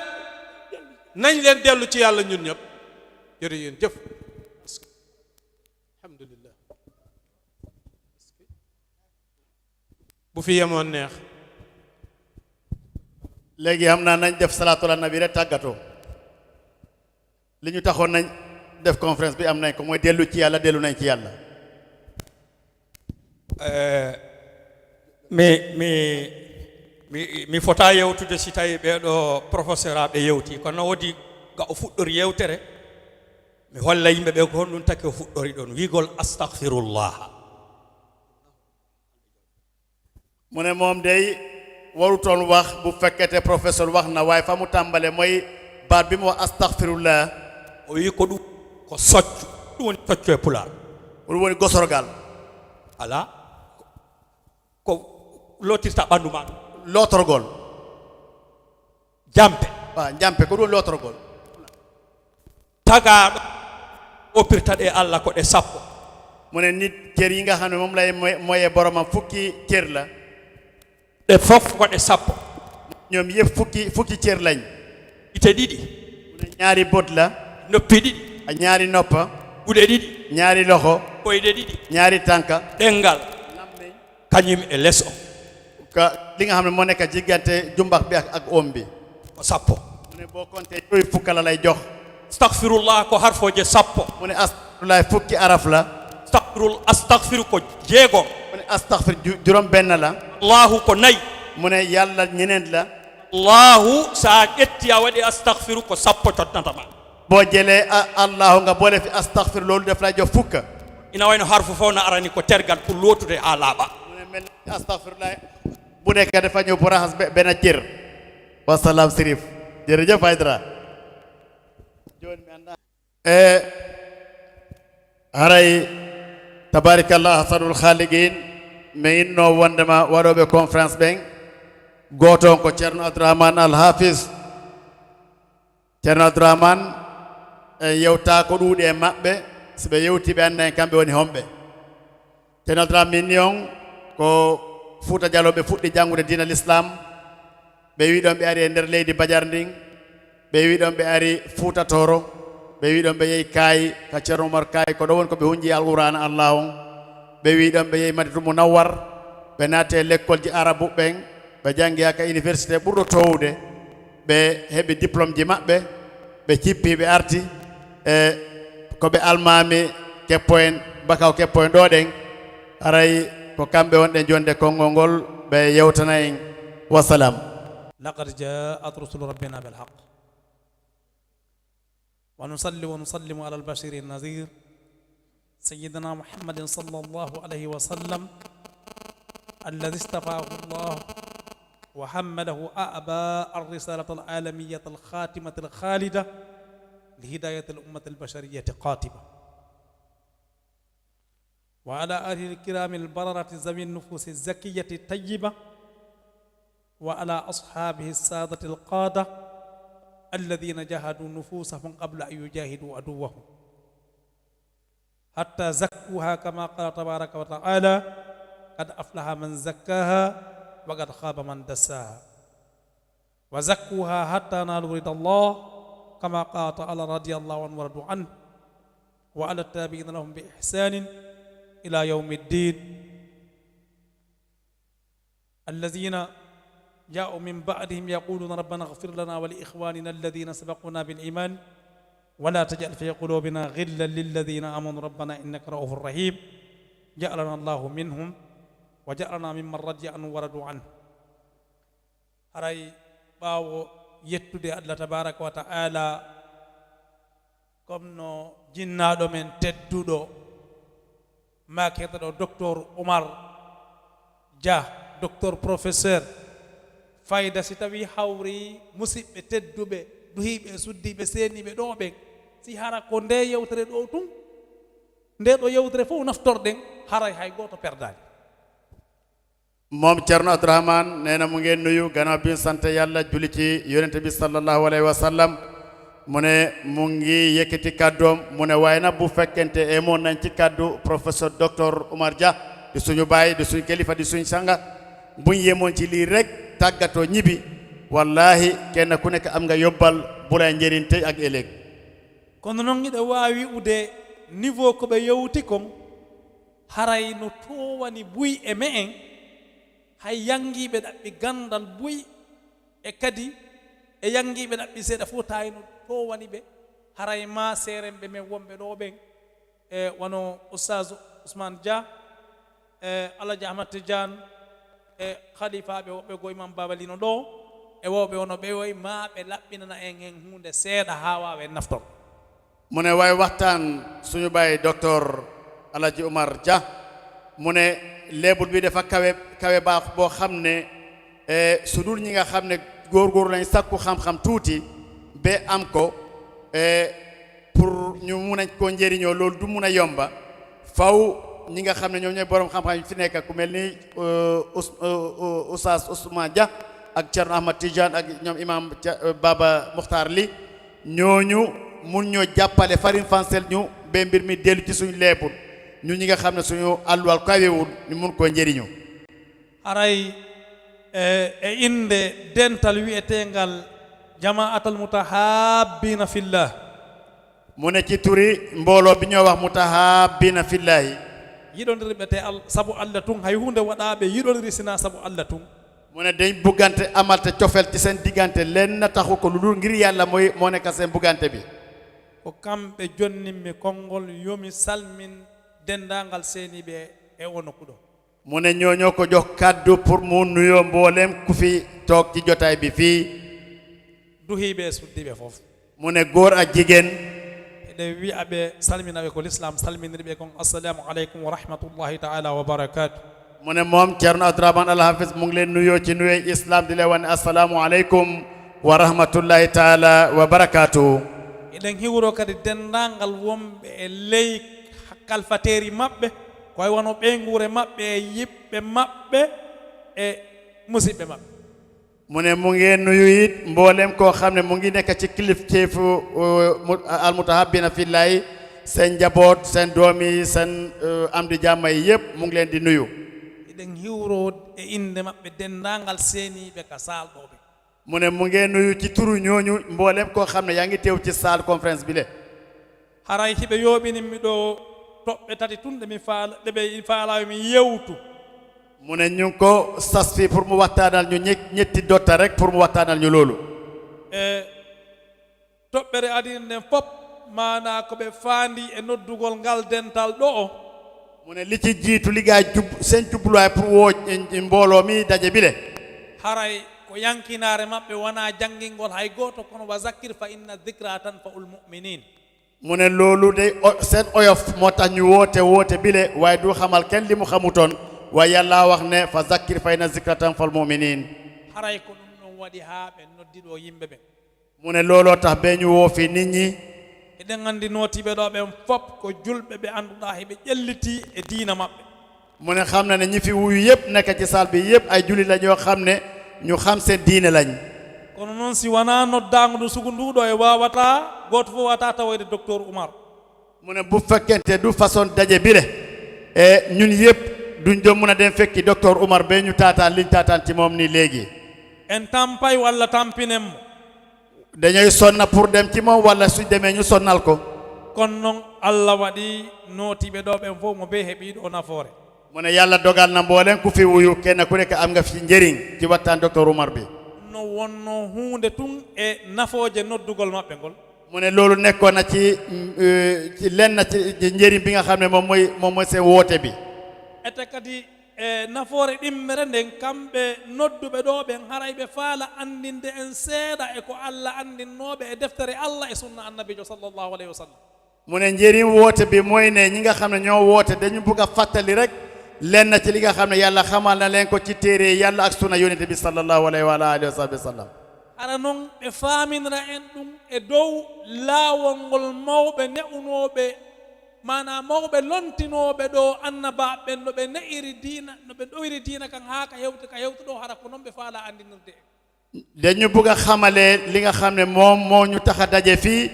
nañ leen dellu ci yàlla ñun ñëpp jërë yéen jëf alhamdulillah bu fi yemoon neex léegi xam naa nañ def salaatu ala nabi rek tàggatoo li ñu taxoon nañ def conférence bi am nañ ko mooy dellu ci yàlla dellu nañ ci yàlla mi fota yewtude si tawi ɓeeɗo professeur aɓe yewti kono woodi ga o fuɗɗori yewtere mi holla yimɓe ɓe ko honɗum taki o fuɗɗori ɗon wiigol astahfirullah. mu ne moom day warutoon wax bu fekkete professeur wax na waaye fa mu tàmbale mooy baat bi mu wax astahfirullah. o wi ko ɗum ko soccu ɗum woni soccu e pulaar. ɗum woni gosorogal. ala ko lootirta ɓanndu ma ɗum. lootorgol. jampe. jampe ko ɗum lootorgol. tagaaɗo oppirta ɗe Allah ko ɗe sappo. mu ne nit cër yi nga xam ne moom lay moye boromam fukki cër la. ɗe fof ko ɗe sappo. ñoom yëpp fukki cër lañ. ite ɗiɗi. mu ne ñaari bot la. noppi ɗiɗi. a ñaari noppa. guɗe ɗiɗi. ñaari loxo. koyɗe ɗiɗi. ñaari tànka. ɗengal. kañum e les o. ka li nga xam ne moo nekk diggante jumbax bi ak oom bi. ko sappo. mu ne boo compté yooyu fukka la lay jox. astahfirullah ko harfoje sappo. mu ne astahfirullah fukki araf la. astahfiru ko jeegom. mu ne astahfir juróom benn la. allahu ko nayi. mu ne yàlla ñeneent la. allahu sa ƴetti a waɗi astahfiru ko sappo cotnatama. boo jëlee allahu nga boole fi astahfir loolu def lay jox fukka. ina wayno harfu fof no arani ko tergal pour lootude ha laaɓa. mu ne mel ni astahfirullah bu nekk dafa ñëw pour raxas benn cër. wasalaam sirif jërëjëf Aydara. haray tabarikallah ahsanul khaliqin mi inno wondema waɗoɓe conférence ɓen goto on ko ceerno abdourahmane al hafiz. ceerno abdourahmane yewta ko ɗuuɗi e maɓɓe so ɓe yewti ɓe anda en kamɓe woni homɓe. ceerno abdourahmane min ni on ko Fuuta Jalloɓe fuɗɗi janngude diina l'islam. ɓe wi ɗon ɓe ari e nder leydi Badiar ndin. ɓe wi ɗon ɓe ari Fuuta Tooro. ɓe wi ɗon ɓe yehi Kaayi ka ceerno Oumar Kaayi ko ɗo woni ko ɓe hunji alqur'ana Allah on. ɓe wi ɗon ɓe yehi Madinatul Munawwar. ɓe naati e l'école ji arabu ɓen ɓe janngi ha ka université ɓurɗo towde. ɓe heɓi diplôme ji maɓɓe. ɓe cippi ɓe arti e ko ɓe almami keppoen bakaw keppoen ɗo ɗen. haray ko kamɓe wonɗe jonde konngol ngol ɓe yewtana en. wasalam. لقد جاءت رسل ربنا بالحق ونصلي ونسلم على البشير النذير سيدنا محمد صلى الله عليه وسلم الذي اصطفاه الله وحمله أعباء الرسالة العالمية الخاتمة الخالدة لهداية الأمة البشرية قاتبة وعلى آله الكرام البررة ذوي النفوس الزكية الطيبة وعلى أصحابه السادة القادة الذين جاهدوا نفوسهم قبل أن يجاهدوا عدوهم حتى زكوها كما قال تبارك وتعالى قد أفلح من زكاها وقد خاب من دساها وزكوها حتى نالوا رضا الله كما قال تعالى رضي الله عنه ورضوا عنه وعلى التابعين لهم بإحسان إلى يوم الدين الذين جاءوا من بعدهم يقولون ربنا اغفر لنا ولإخواننا الذين سبقونا بالإيمان ولا تجعل في قلوبنا غلا للذين آمنوا ربنا إنك رؤوف رحيم جعلنا الله منهم وجعلنا ممن رضي عنه ورضوا عنه haray ɓaawo yettude Allah tabaraka wa ta'ala comme no jinnaaɗo men tedduɗo maketeɗo docteur Oumar Dia docteur professeur fayda si tawi hawri musidɓe tedduɓe duhiɓe suddiɓe seeniɓe ɗo ɓen si hara ko nde yewtere ɗo tun nde ɗo yewtere fof naftorɗen haray hay goto perdani. moom Ceerno Abdourahmane nee na mu ngeen nuyu gannaaw bi sant yàlla julli ci yonente bi sallallahu alayhi wa sallam mu ne mu ngi yëkkati kàddoom mu ne waaye nag bu fekkente emoon nañ ci kàddu professeur docteur Oumar Dia di suñu baay di suñu kilifa di suñu sanga buñ yemoon ci lii rek tàggatoo ñibbi wallahi kenn ku nekk am nga yóbbal bu lay njëriñ tey ak ëllëg. kono noon iɗa waawi ude niveau ko ɓe yewti kon haray no towani buy e me en hay yangiɓe ɗaɓɓi gandal buy e kadi e yangiɓe ɗaɓɓi seeɗa fof tawino towani ɓe haray ma serenɓe men wonɓe ɗo ɓen e wono oustage Ousmane Dia e Alaji Ahmad Tidiane e khalifaɓe woɓɓe go imam babalino ɗo e woɓe wono ɓe woy ma ɓe laɓɓinana en hen hunde seeɗa ha wawa en naftor mu ne waaye waxtaan suñu bàyyi docteur Alaji Omar Dia mu ne leebul bi dafa kawe baax boo xam ne su dul ñi nga xam ne góor lañ sakku xam-xam tuuti ba am ko pour ñu mun a ko njëriñoo loolu du mun a yomba faw ñi nga xam ne ñoom ñooy borom xam-xam yi fi nekk ku mel ni Oustaz Ousmane Dia ak Thierno Ahmad Tidiane ak ñoom imam Baba Mukhtar Li ñooñu mun ñoo jàppale farin fansel ñu ba mbir mi dellu ci suñu leebul ñu ñi nga xam ne suñu àlluwal kawewul ñu mun koo njëriñu aray e inde dental wi'etengal jama'atul mutahabbina fillah mu ne ci turi mbooloo bi ñoo wax mutahabbina fillahi yiɗondirɓe te sabu Allah tun hay hunde waɗaɓe yiɗondiri sina sabu Allah tun mu ne dañ buggante amal te cofel ci seen diggante leen na taxu ko lu dul ngir yàlla moo nekk seen buggante bi ko kamɓe jonninmi konngol yomi salmin dendangal seeniɓe e ono kuɗo mu ne ñoo ko jox kaddu pour mu nuyoo mboolem ku fi toog ci jotaay bi fii duhiɓe suddiɓe fof mu ne góor ak jigéen eɗe wiyaɓe salminaɓe ko l'islam salminirɓe kon assalamu aleykum wa rahmatullahi taala wa barakatuh mu ne moom Thierno Abdourahmane Al Hafiz mu ngi leen nuyoo ci nuyoo islam di leen wane assalamu aleykum wa rahmatullahi taala wa barakatuh eɗen hiwro kadi dendangal wonɓe e ley kalfateri maɓɓe koye wono ɓeygure maɓɓe e yiɓɓe maɓɓe e musidɓe maɓɓe mu ne mu ngi nuyu it mboolem koo xam ne mu ngi nekk ci kilifteefu almutahabbina fillahi seen njaboot seen doomi seen am di jàmm yi yëpp mu ngi leen di nuyu eɗen hiwro e inde maɓɓe dendangal seeniɓe ka saalɗoɓe mu ne mu ngi nuyu ci turu ñooñu mboolem koo xam ne yaa ngi teew ci salle conférence bi le haray hiɓe yooɓinimmi ɗo toɓɓe tati tun ɗe ɓe faalawi mi yewtu mu ne ñu ngi ko sas fii pour mu waxtaanal ñu ñetti dotta rek pour mu waxtaanal ñu loolu e toɓɓere adina nden fof mana ko ɓe faandi e noddugol ngal dental ɗo o mu ne li ci jiitu liggéey seen jubluwaay pour woo mbooloo mi daje bi le haray ko yankinare maɓɓe wona janngingol hay gooto kono wa zakkir fa inna dhikra tanfa'ul mu'minin mu ne loolu day seen oyof moo tax ñu woote bile waaye du xamal kenn li mu xamutoon waaye yàlla wax ne fa zakkir fa inna zikra tanfa'ul mu'minin haray ko ɗum ɗon waɗi haa ɓe noddiɗo yimɓe ɓe mu ne looloo tax be ñu woo fi nit ñi eɗen anndi nootiɓe ɗo ɓen fof ko julɓe ɓe annduɗaa heɓe ƴelliti e diina maɓɓe mu ne xam na ne ñi fi wuyu yëpp nekk ci saal bi yëpp ay jullit la ñoo xam ne ñu xam seen diine lañ kono noon si wonaa noddaango ndu sugu nduuɗo e waawataa gooto fof wawataa tawoyde docteur Oumar mu ne bu fekkente du façon daje bi le e ñun yëpp duñ doon mun a dem fekki docteur Oumar ba ñu taataan liñ taataan ci moom nii léegi en tampay walla tampinen mo dañoy sonna pour dem ci moom walla suñ demee ñu sonnal ko kono noon Allah waɗi nootiɓe ɗo ɓen fof mo be heɓiiɗo nafoore mu ne yàlla dogal na mbooleen ku fi wuyu kenn ku nekk am nga fi njëriñ ci waxtaan docteur Oumar bi no wonno hunde tun e nafooje noddugol maɓɓe ngol mu ne loolu nekkoon na ci lenn ci njëriñ bi nga xam ne moom mooy seen woote bi ete kadi e nafoore ɗimmere nden kamɓe nodduɓe ɗo ɓen haray ɓe faala andinde en seeɗa e ko Allah andinnoɓe e deftere Allah e sunna annabijo sallllahu alayhi wa sallam mu ne njëriñ woote bi mooy ne ñi nga xam ne ñoo woote dañu bugg a fàttali rek lenn ci li nga xam ne yàlla xamal na leen ko ci téere yàlla ak sunna yonente bi sallallahu alayhi wa alihi wa sahbihi wa sallam ara noon ɓe faaminra en ɗum e dow laawol ngol mawɓe ne'unooɓe mana mawɓe lontinoɓe ɗo annabaɓe no ɓe ne'iri diina no ɓe ɗoyri diina kan haa ka hewta ɗo hara ko noon ɓe faala andinirde dañu bugg a xamale li nga xam ne moom moo ñu tax a daje fii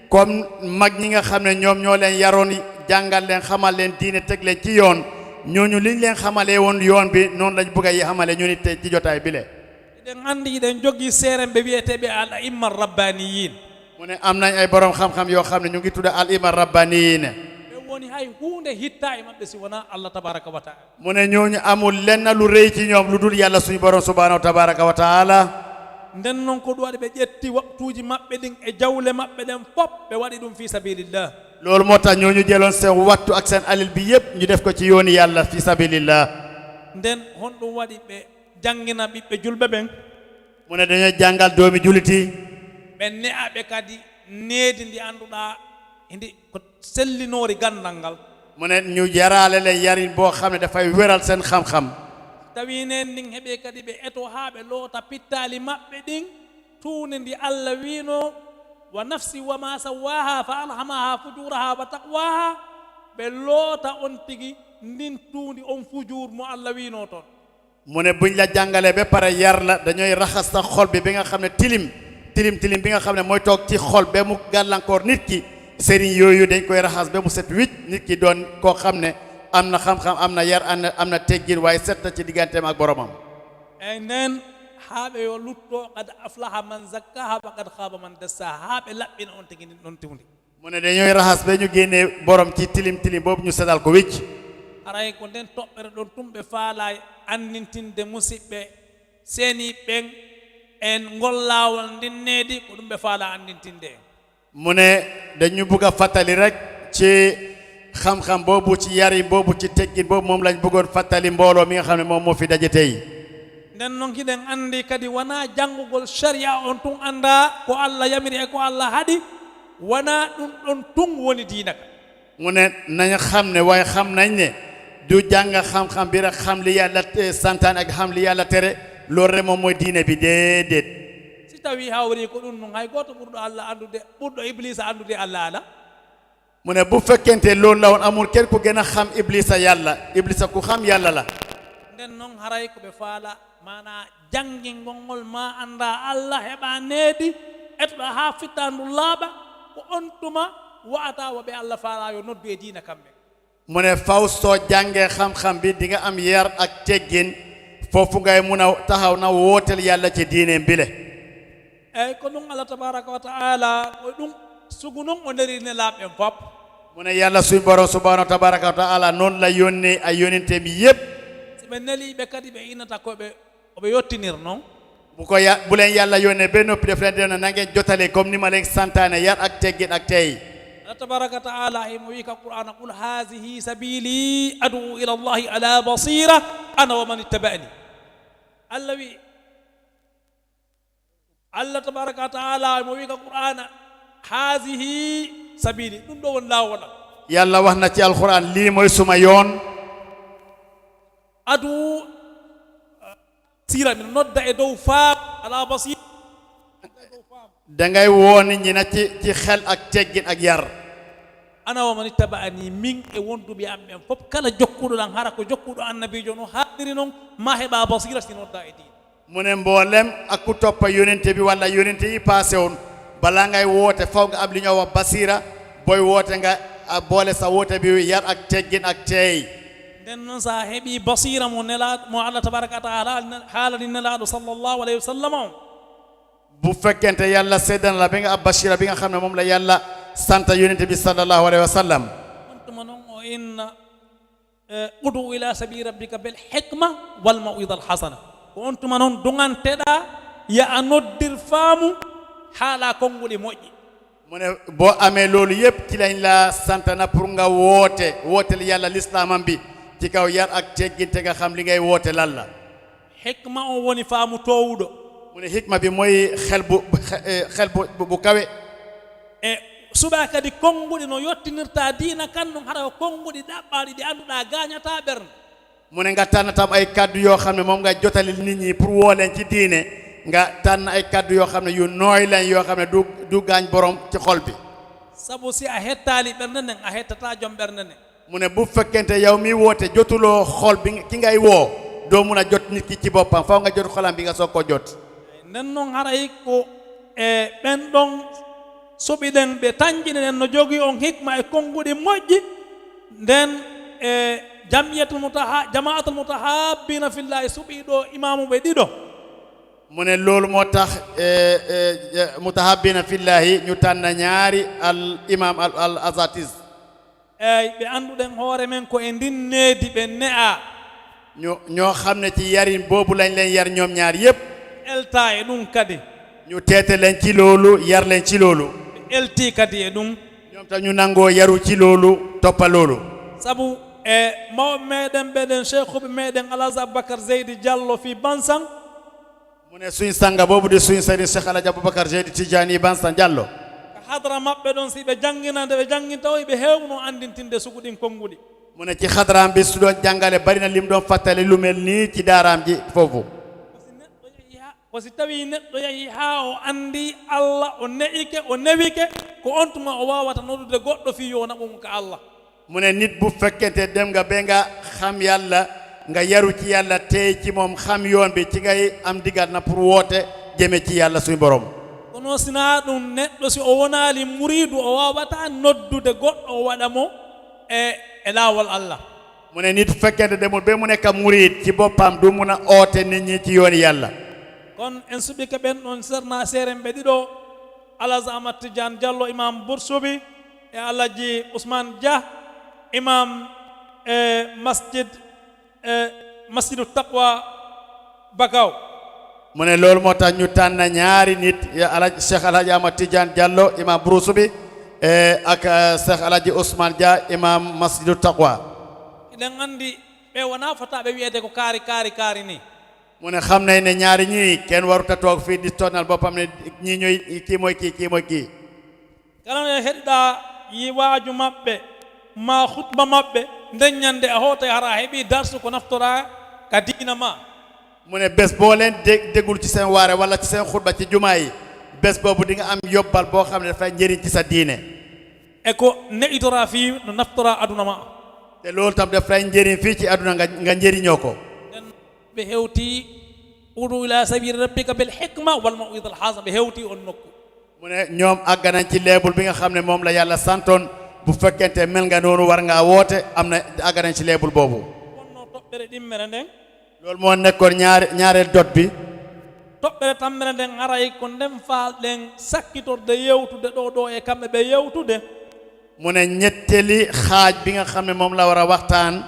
comme mag ñi nga xam ne ñoom ñoo leen yaroon jàngal leen xamal leen diine teg leen ci yoon ñooñu liñ leen xamalee woon yoon bi noonu lañ bugg a xamale ñu nit ci jotaay bi le eɗen anndi eɗen jogii seeren ɓe wiyeteɓe al aimma rabbaniyin mu ne am nañ ay borom xam-xam yoo xam ne ñu ngi tudde al aimma rabbaniyin ɓe woni hay hunde hitta e maɓɓe si wona Allah tabaraka wa taala mu ne ñooñu amul lenn lu rëy ci ñoom lu dul yàlla suñu borom subhanahu tabaraka wa taala nden noon ko ɗum waɗi ɓe ƴetti waktuuji maɓɓe ɗin e jawle maɓɓe ɗen fof ɓe waɗi ɗum fi sabilillah loolu moo tax ñooñu jëloon seen wattu ak seen alil bi yëpp ñu def ko ci yooni yàlla fi sabilillah nden hon ɗum waɗi ɓe jangina ɓiɓɓe julɓe ɓen mu ne dañoo jàngal doomi juliti ɓe ne'aɓe kadi needi ndi annduɗaa indi ko sellinori gandal ngal mu ne ñu yaraale leen yarin boo xam ne dafay wéral seen xam-xam tawi nen nin heɓe kadi ɓe eto haa ɓe loota pittali maɓɓe ɗin tuunde ndi Allah wiino wa nafsi wa ma sawaha fa alhamaha fujuraha wa taqwaha ɓe loota on tigi ndin tuundi on fujur mo Allah wiino toon mu ne buñ la jàngalee ba pare yar la dañooy raxas sa xol bi nga xam ne tilim bi nga xam ne mooy toog ci xol ba mu gàllankoor nit ki sëriñ yooyu dañ koy raxas ba mu set wicc nit ki doon koo xam ne am na xam-xam am na yar am na teggin waaye set na ci digganteem ak boromam eyi nden haaɓe yo lutto qad aflaha man zakkaha wa qad khaba man dassaha haaɓe laɓɓina on tigi ɗon tiwndi mu ne dañooy raxas ba ñu génnee borom ci tilim boobu ñu setal ko wicc aray ko nden toɓɓere ɗon tumɓe faala andintinde musidɓe seeniɓɓen en ngol laawol ndinneedi ko ɗum ɓe faala andintinde en mu ne dañu bugg a fàttali rek ci xam-xam boobu ci yari boobu ci teggin boobu moom lañ bëggoon fàttali mbooloo mi nga xam ne moom moo fi daje tey nden noon kiɗen anndi kadi wona janngugol sharia on tun annda ko Allah yamiri e ko Allah haɗi wona ɗum ɗon tun woni diina ka mu ne nañ xam ne waaye xam nañ ne du jàng xam-xam bi rek xam li yàlla santaan ak xam li yàlla tere loolu rek moom mooy diine bi déedéet si tawi hawri ko ɗum noon hay gooto ɓurɗo Allah anndude ɓurɗo iblisa anndude Allah ala mu ne bu fekkente loolu la woon amul kenn ku gën a xam iblisa iblisa ku xam yàlla la nden noon haray ko ɓe faala mana janngingol ngol ma annda Allah heɓa needi etoɗa haa fittandu laaɓa ko on tuma wa'ata wo ɓe Allah faala yo noddu e diina kamɓe mu ne faw soo jàngee xam-xam bi di nga am yar ak teggin foofu ngay mun a taxaw na wootel yàlla ci diineem bile eyi ko ɗum Allah tabaraka wa taala ko ɗum sugu noon o nderini laaɓɓen fof mu ne yàlla suñ borom subhanahu wa tabaraka wa taala noonu la yónnee ay yónnenteem yépp si ɓe neliiɓe kadi ɓe innata koɓe oɓe yottinir noon bu leen yàlla yónnee ba noppi def leen dena na ngeen jotale comme ni ma leen santaane yar ak teggin ak tey Allah tabaraka wa taala himo wi ka qur'ana qul hazihi sabili adu ila allahi ala basira ana wa man ittaba'ani Allah wi Allah tabaraka wa taala himo wi ka qur'ana hazihi sabili ɗum ɗo won laawolam yàlla wax na ci alquran lii mooy suma yoon adu sira min nodda e dow faam ala basira dangay woo nit ñi na ci xel ak teggin ak yar ana wa man ittaba'ani min e wonduɓe am ɓen fof kala jokkuɗo ɗan hara ko jokkuɗo annabijo no haadiri noon ma heɓa basira si nodda e diina mu ne mboolem ak ku toppa yonente bi walla yonente yi passé on balaa ngay woote faw nga am li ñoo wax basira booy woote nga boole sa woote bi yar ak teggin ak teey nden noon sa heeɓi basira mo nelaɗo mo Allah tabaraka wa taala haalani nelaɗo sallllahu alayhi wa sallam o bu fekkente yàlla seddana la bi nga ab basira bi nga xam ne moom la yàlla santa yonente bi sallallahu alayhi wa sallam ontuma noon o inna udu ila sabili rabbika bil hikma wal mawida al hasana ko ontuma noon duganteɗa ya a noddir faamu haala konnguli moƴƴi mu ne boo amee loolu yépp ci lañ la santana pour nga wootel yàlla l'islamam bi ci kaw yar ak tegginte nga xam li ngay woote lan la hikma on woni faamu towuɗo mu ne hikma bi mooy xel bu kawe e suɓa kadi konnguɗi no yottinirta diina kan ɗum hara ko konnguɗi ɗaɓɓaɗi ɗi annduɗa gañata ɓernde mu ne nga tànn tam ay kaddu yoo xam ne moom nga jotali nit ñi pour woo leen ci diine nga tànn ay kaddu yoo xam ne yu nooy leen yoo xam ne du gaañ borom ci xol bi sabu si a hettali ɓernde nden a hettata joom ɓernde nden mu ne bu fekkente yow mi woote jotuloo xol bi ki ngay woo doo mun a jot nit ki ci boppam faw nga jot xolam bi nga soog ko jot nden noon haray ko e ɓen ɗon soɓiɗen ɓe tañƴinenen no jogii on hikma e konnguɗi moƴƴi nden e jama'atul mutahabbina fillahi suɓiɗo imamuɓe ɗiɗo mu ne loolu moo tax mutahabbina fillahi ñu tànn ñaari al imam al azatis eyi ɓe annduɗen hoore men ko e ndinneedi ɓe ne'a ñoo xam ne ci yarin boobu lañ leen yar ñoom ñaar yépp elta e ɗum kadi ñu teete leen ci loolu yar leen ci loolu ɓe elti kadi e ɗum ñoom tam ñu nangoo yaru ci loolu toppa loolu sabu e mawɓe meɗen ɓeɗen cheikhuɓe meɗen Alhaji Aboubacar Zeydi Diallo fi Bansan mu ne suñ sanga boobu di suñ sëriñ Cheikh Alhaji Aboubacar Zeydi Tidiane Bansan Diallo ko hadra maɓɓe ɗon si ɓe jangginande ɓe janginta o ɓe hewno andintinde suguɗin konnguli mu ne ci xadaraam bi su doon jàngale bari na lim doon fàttali lu mel nii ci daaraam ji foofu ko si tawi neɗɗo yahi ha o andi allah o ne'ike o newike ko on tuma o wawata nodude goɗɗo fi yo naɓum ko allah mu ne nit bu fekkente dem nga ba nga xam yàlla nga yaru ci yàlla tey ci moom xam yoon bi ci ngay am digal na pour woote jëme ci yàlla suñu borom kono sina ɗum neɗɗo si o wonali muridu o wawata noddude goɗɗo o waɗa mo e laawol allah mu ne nit fekkente demul ba mu nekk murid ci boppam du mun a oote nit ñi ci yooni yàlla kon en suɓike ɓen ɗon serna seren ɓe ɗiɗo alaji amat tidiane diallo imam boursobi e alaji ousmane dia imam masjidu taqwa bakaw mu ne loolu moo tax ñu tànn ñaari nit alaji cheikh alhaji amat tidiane diallo imam boursobi ak cheikh alhaji ousmane dia imam masjidu taqwa eɗen andi ɓe wona fotaɓe wiyede ko kaari ni mu ne xam nañ ne ñaari ñii kenn waruta toog fii di tonal boppam ne ñii ñooy kii mooy kii kala no heɗɗa yi waaju maɓɓe ma hutba maɓɓe nden ñande a hoota hara heɓi darsu ko naftora ka diina ma mu ne bés boo leen déggul ci seen waare wala ci seen xutba ci jumaa yi bés boobu di nga am yobbal boo xam ne dafay njëriñ ci sa diine e ko ne'itora fii no naftora aduna ma te loolu tam dafay njëriñ fii ci aduna nga njëriñoo ko ɓe hewti udu ila sabili rabbika bil hikma wal maw'izati al hasana ɓe hewti on nokku mu ne ñoom àgg nañ ci leebul bi nga xam ne moom la yàlla santoon bu fekkente mel nga noonu war ngaa woote am na àgg nañ ci leebul boobu wonno toɓɓere ɗimmere nden loolu moo nekkoon ñaareel dot bi toɓɓere tammere nden haray ko nden faalɗen sakkitorde yewtude ɗo e kamɓe ɓe yewtude mu ne ñetteli xaaj bi nga xam ne moom la war a waxtaan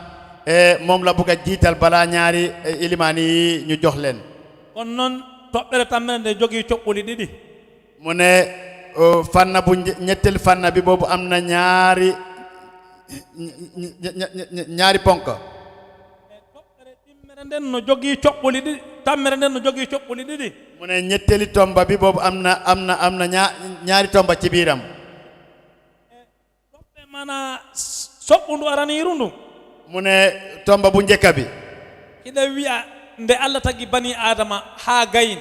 moom la bëgg a jiital balaa ñaari ilimaan yi ñu jox leen kon noon toɓɓere tammere nde jogii coɓɓuli ɗiɗi mu ne fanna bu ñetteli fanna bi boobu am na ñaari ponk toɓɓere timmere nden no jogii coɓɓuli ɗiɗi tammere nden no jogii coɓɓuli ɗiɗi mu ne ñetteli tomba bi boobu am na ñaari tomba ci biiram toɓɓe mana soɓɓundu araniiru ndu mu ne tomba bu njëkka bi kiɗa wiya nde allah tagi bani adama haa gayin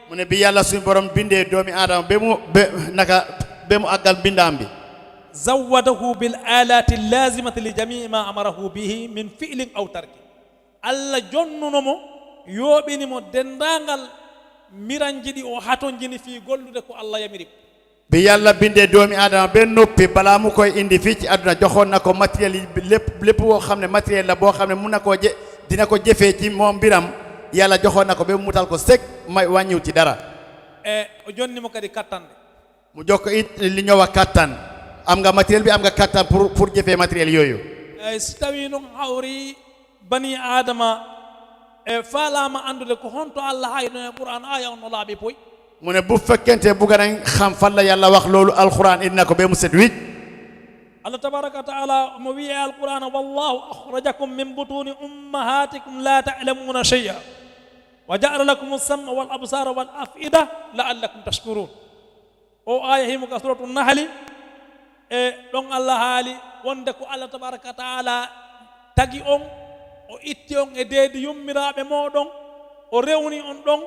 mu ne bi yàlla suñu borom bindee doomi adama be mu àggal mbindaam bi zawadahu bil alati lazimati li jamii ma amarahu bihi min fi'lin aw tarki allah jonnunomo yooɓinimo dendangal miranjiɗi o hatonjini fii gollude ko allah yamiri bi yàlla bindee doomi adama be noppi balaa mu koy indi fii ci àdduna joxoon na ko matériel yi lépp boo xam ne matériel la boo xam ne mun na koo dina ko jëfee ci moom mbiram yàlla joxoon na ko ba mu mutal ko sek may wàññiw ci dara o jonnimo kadi kattande mu jox ko it li ñoo wax kattan am nga matériel bi am nga kattan pour jëfee matériel yooyu si tawi noon hawri bani adama faalama andude ko honto allah hayno e qur'an aya on no laaɓi poy mu ne bu fekkente bugga nañ xam fan la yàlla wax loolu alquran indi na ko ba mu set wicc allah tabaraka wa taala mo wiye alquran wallahu akhrajakum min butuni ummahatikum la ta'lamuna shay'a wa ja'ala lakum as-sam'a wal absara wal af'ida la'allakum tashkurun o aya himo ka suratul nahli ɗon allah haali wonde ko allah tabaraka wa taala tagi on o itti on e deedi yummiraɓe moɗon o rewni on ɗon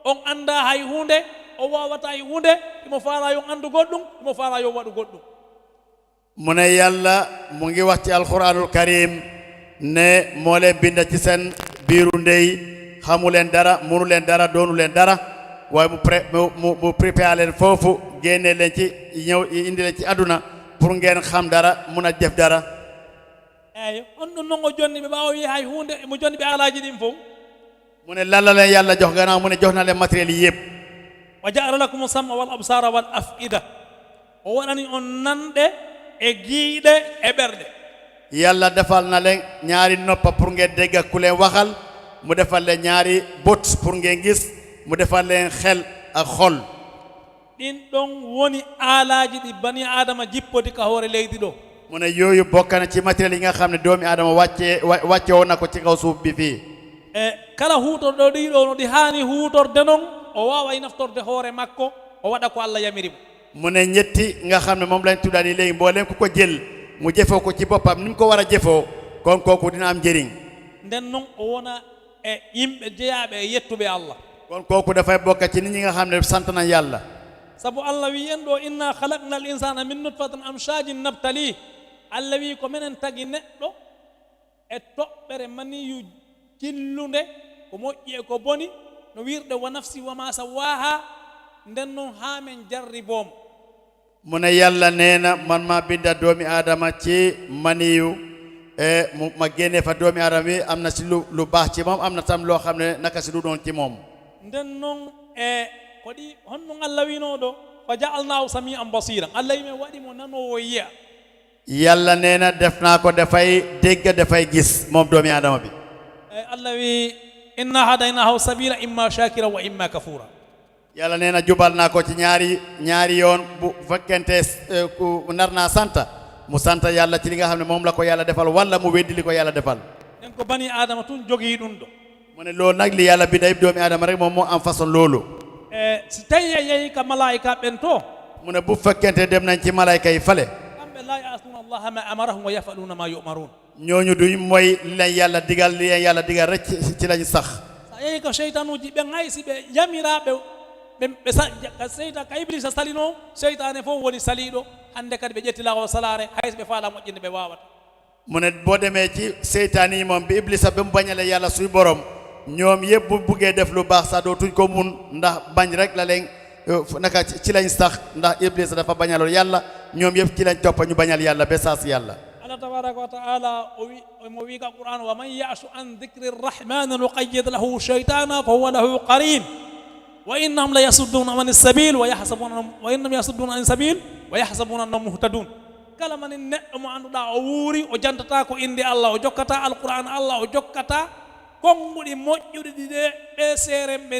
on anda hay hunde o wawata hay hunde imo faala yo andu goɗɗum imo faala yo waɗu goɗɗum mu ne yàlla mu ngi wax ci alquranul karim ne moo leen binda ci seen biiru ndey xamu leen dara munu leen dara doonu leen dara waaye mu préparé leen foofu génne leen ci ñëw indi leen ci àdduna pour ngeen xam dara mun a jëf dara eyi on ɗum noon o jonni ɓe ɓaawa wi hay hunde mo jonni ɓe alaaji ɗin fof mu ne lan la leen yàlla jox gannaaw mu ne jox na leen matériel yi yëpp wa ja'ala lakum sam'a wal absara wal af'ida o waɗani on nanɗe e giiɗe e ɓerɗe yàlla defal na leen ñaari noppa pour ngeen dégg ku leen waxal mu defal leen ñaari bot pour ngeen gis mu defal leen xel ak xol ɗin ɗon woni alaaji ɗi bani adama jippodi ka hoore leydi ɗo mu ne yooyu bokk na ci matériel yi nga xam ne doomi adama wàcce woon na ko ci kaw suuf bi fii e kala huutorɗo ɗiɗo no ɗi haani huutorde noon o waaway naftorde hoore makko o waɗa ko allah yamirimo mu ne ñetti nga xam ne moom lañ tuddaani léegi mbooleem ku ko jël mu jëfoo ko ci boppam ni mu ko war a jëfoo kon kooku dina am njëriñ nden noon o wona e yimɓe jeyaɓe e yettuɓe Allah kon kooku dafay bokk ci nit ñi nga xam ne sant nañ yàlla sabu Allah wi en ɗo inna khalaqna al insana min nutfatin amshajin nabtali Allah wi ko minen tagi neɗɗo e toɓɓere maniyu jillunde ko moƴƴi e ko boni no wirde wa nafsi wa ma sawaha nden noon ha men jarribomo mu ne yàlla nee na man maa binda doomi aadama ci maniyu ma génne fa doomi aadama bi am na si lu baax ci moom am na tam loo xam ne naka si du doon ci moom nden noon e ko ɗi honno Allah wino ɗo fa ja'alnahu sami'an basiran Allah yime waɗimo nanowo yiya yàlla nee na def naa ko dafay dégg dafay gis moom doomi aadama bi Allah wi inna hadaynahu sabila imma shakira wa imma kafura yàlla nee na jubal naa ko ci ñaari yoon bu fekkente ku nar naa santa mu santa yàlla ci li nga xam ne moom la ko yàlla defal wala mu weddi li ko yàlla defal en ko bani adama tun jogii ɗum ɗo mu ne loolu nag li yàlla bi day doomi aadama rek moom moo am façon loolu si tawi a yeehi ka malaika ɓen to mu ne bu fekkente dem nañ ci malayka yi fale kamɓe la yasuna allaha ma amarahum wa yafaluna ma yumarun ñooñu duñ mooy li leen yàlla digal li leen yàlla digal rek ci lañ sax sa yeehi ko cheytanuji ɓe haysi ɓe yamiraɓe ɓe seyta ka iblisa salino seytane fof woni saliɗo hande kadi ɓe ƴettilago salare hayso ɓe faala moƴƴinde ɓe wawata mu ne boo demee ci seytaane yi moom bi iblisa ba mu bañale yàlla suy borom ñoom yëpp bu buggee def lu baax sax dootuñ ko mun ndax bañ rek la leen naka ci lañ sax ndax iblisa dafa bañaloon yàlla ñoom yëpp ci lañ toppa ñu bañal yàlla ba saas yàlla Allah tabaraka wa taala mo wi ka Qur'an wa man ya'shu an dhikri rrahman nuqayyid lahu shaytana fa huwa lahu qarin wa innahum la yasudduna an as-sabil wa innahum yasudduna an as-sabil wa yahsabuna annahum muhtadun kala man neɗɗo mo annduɗa o wuuri o jantata ko inde Allah o jokkata alquran Allah o jokkata konguɗi moƴƴuɗi ɗiɗe ɓe seere ɓe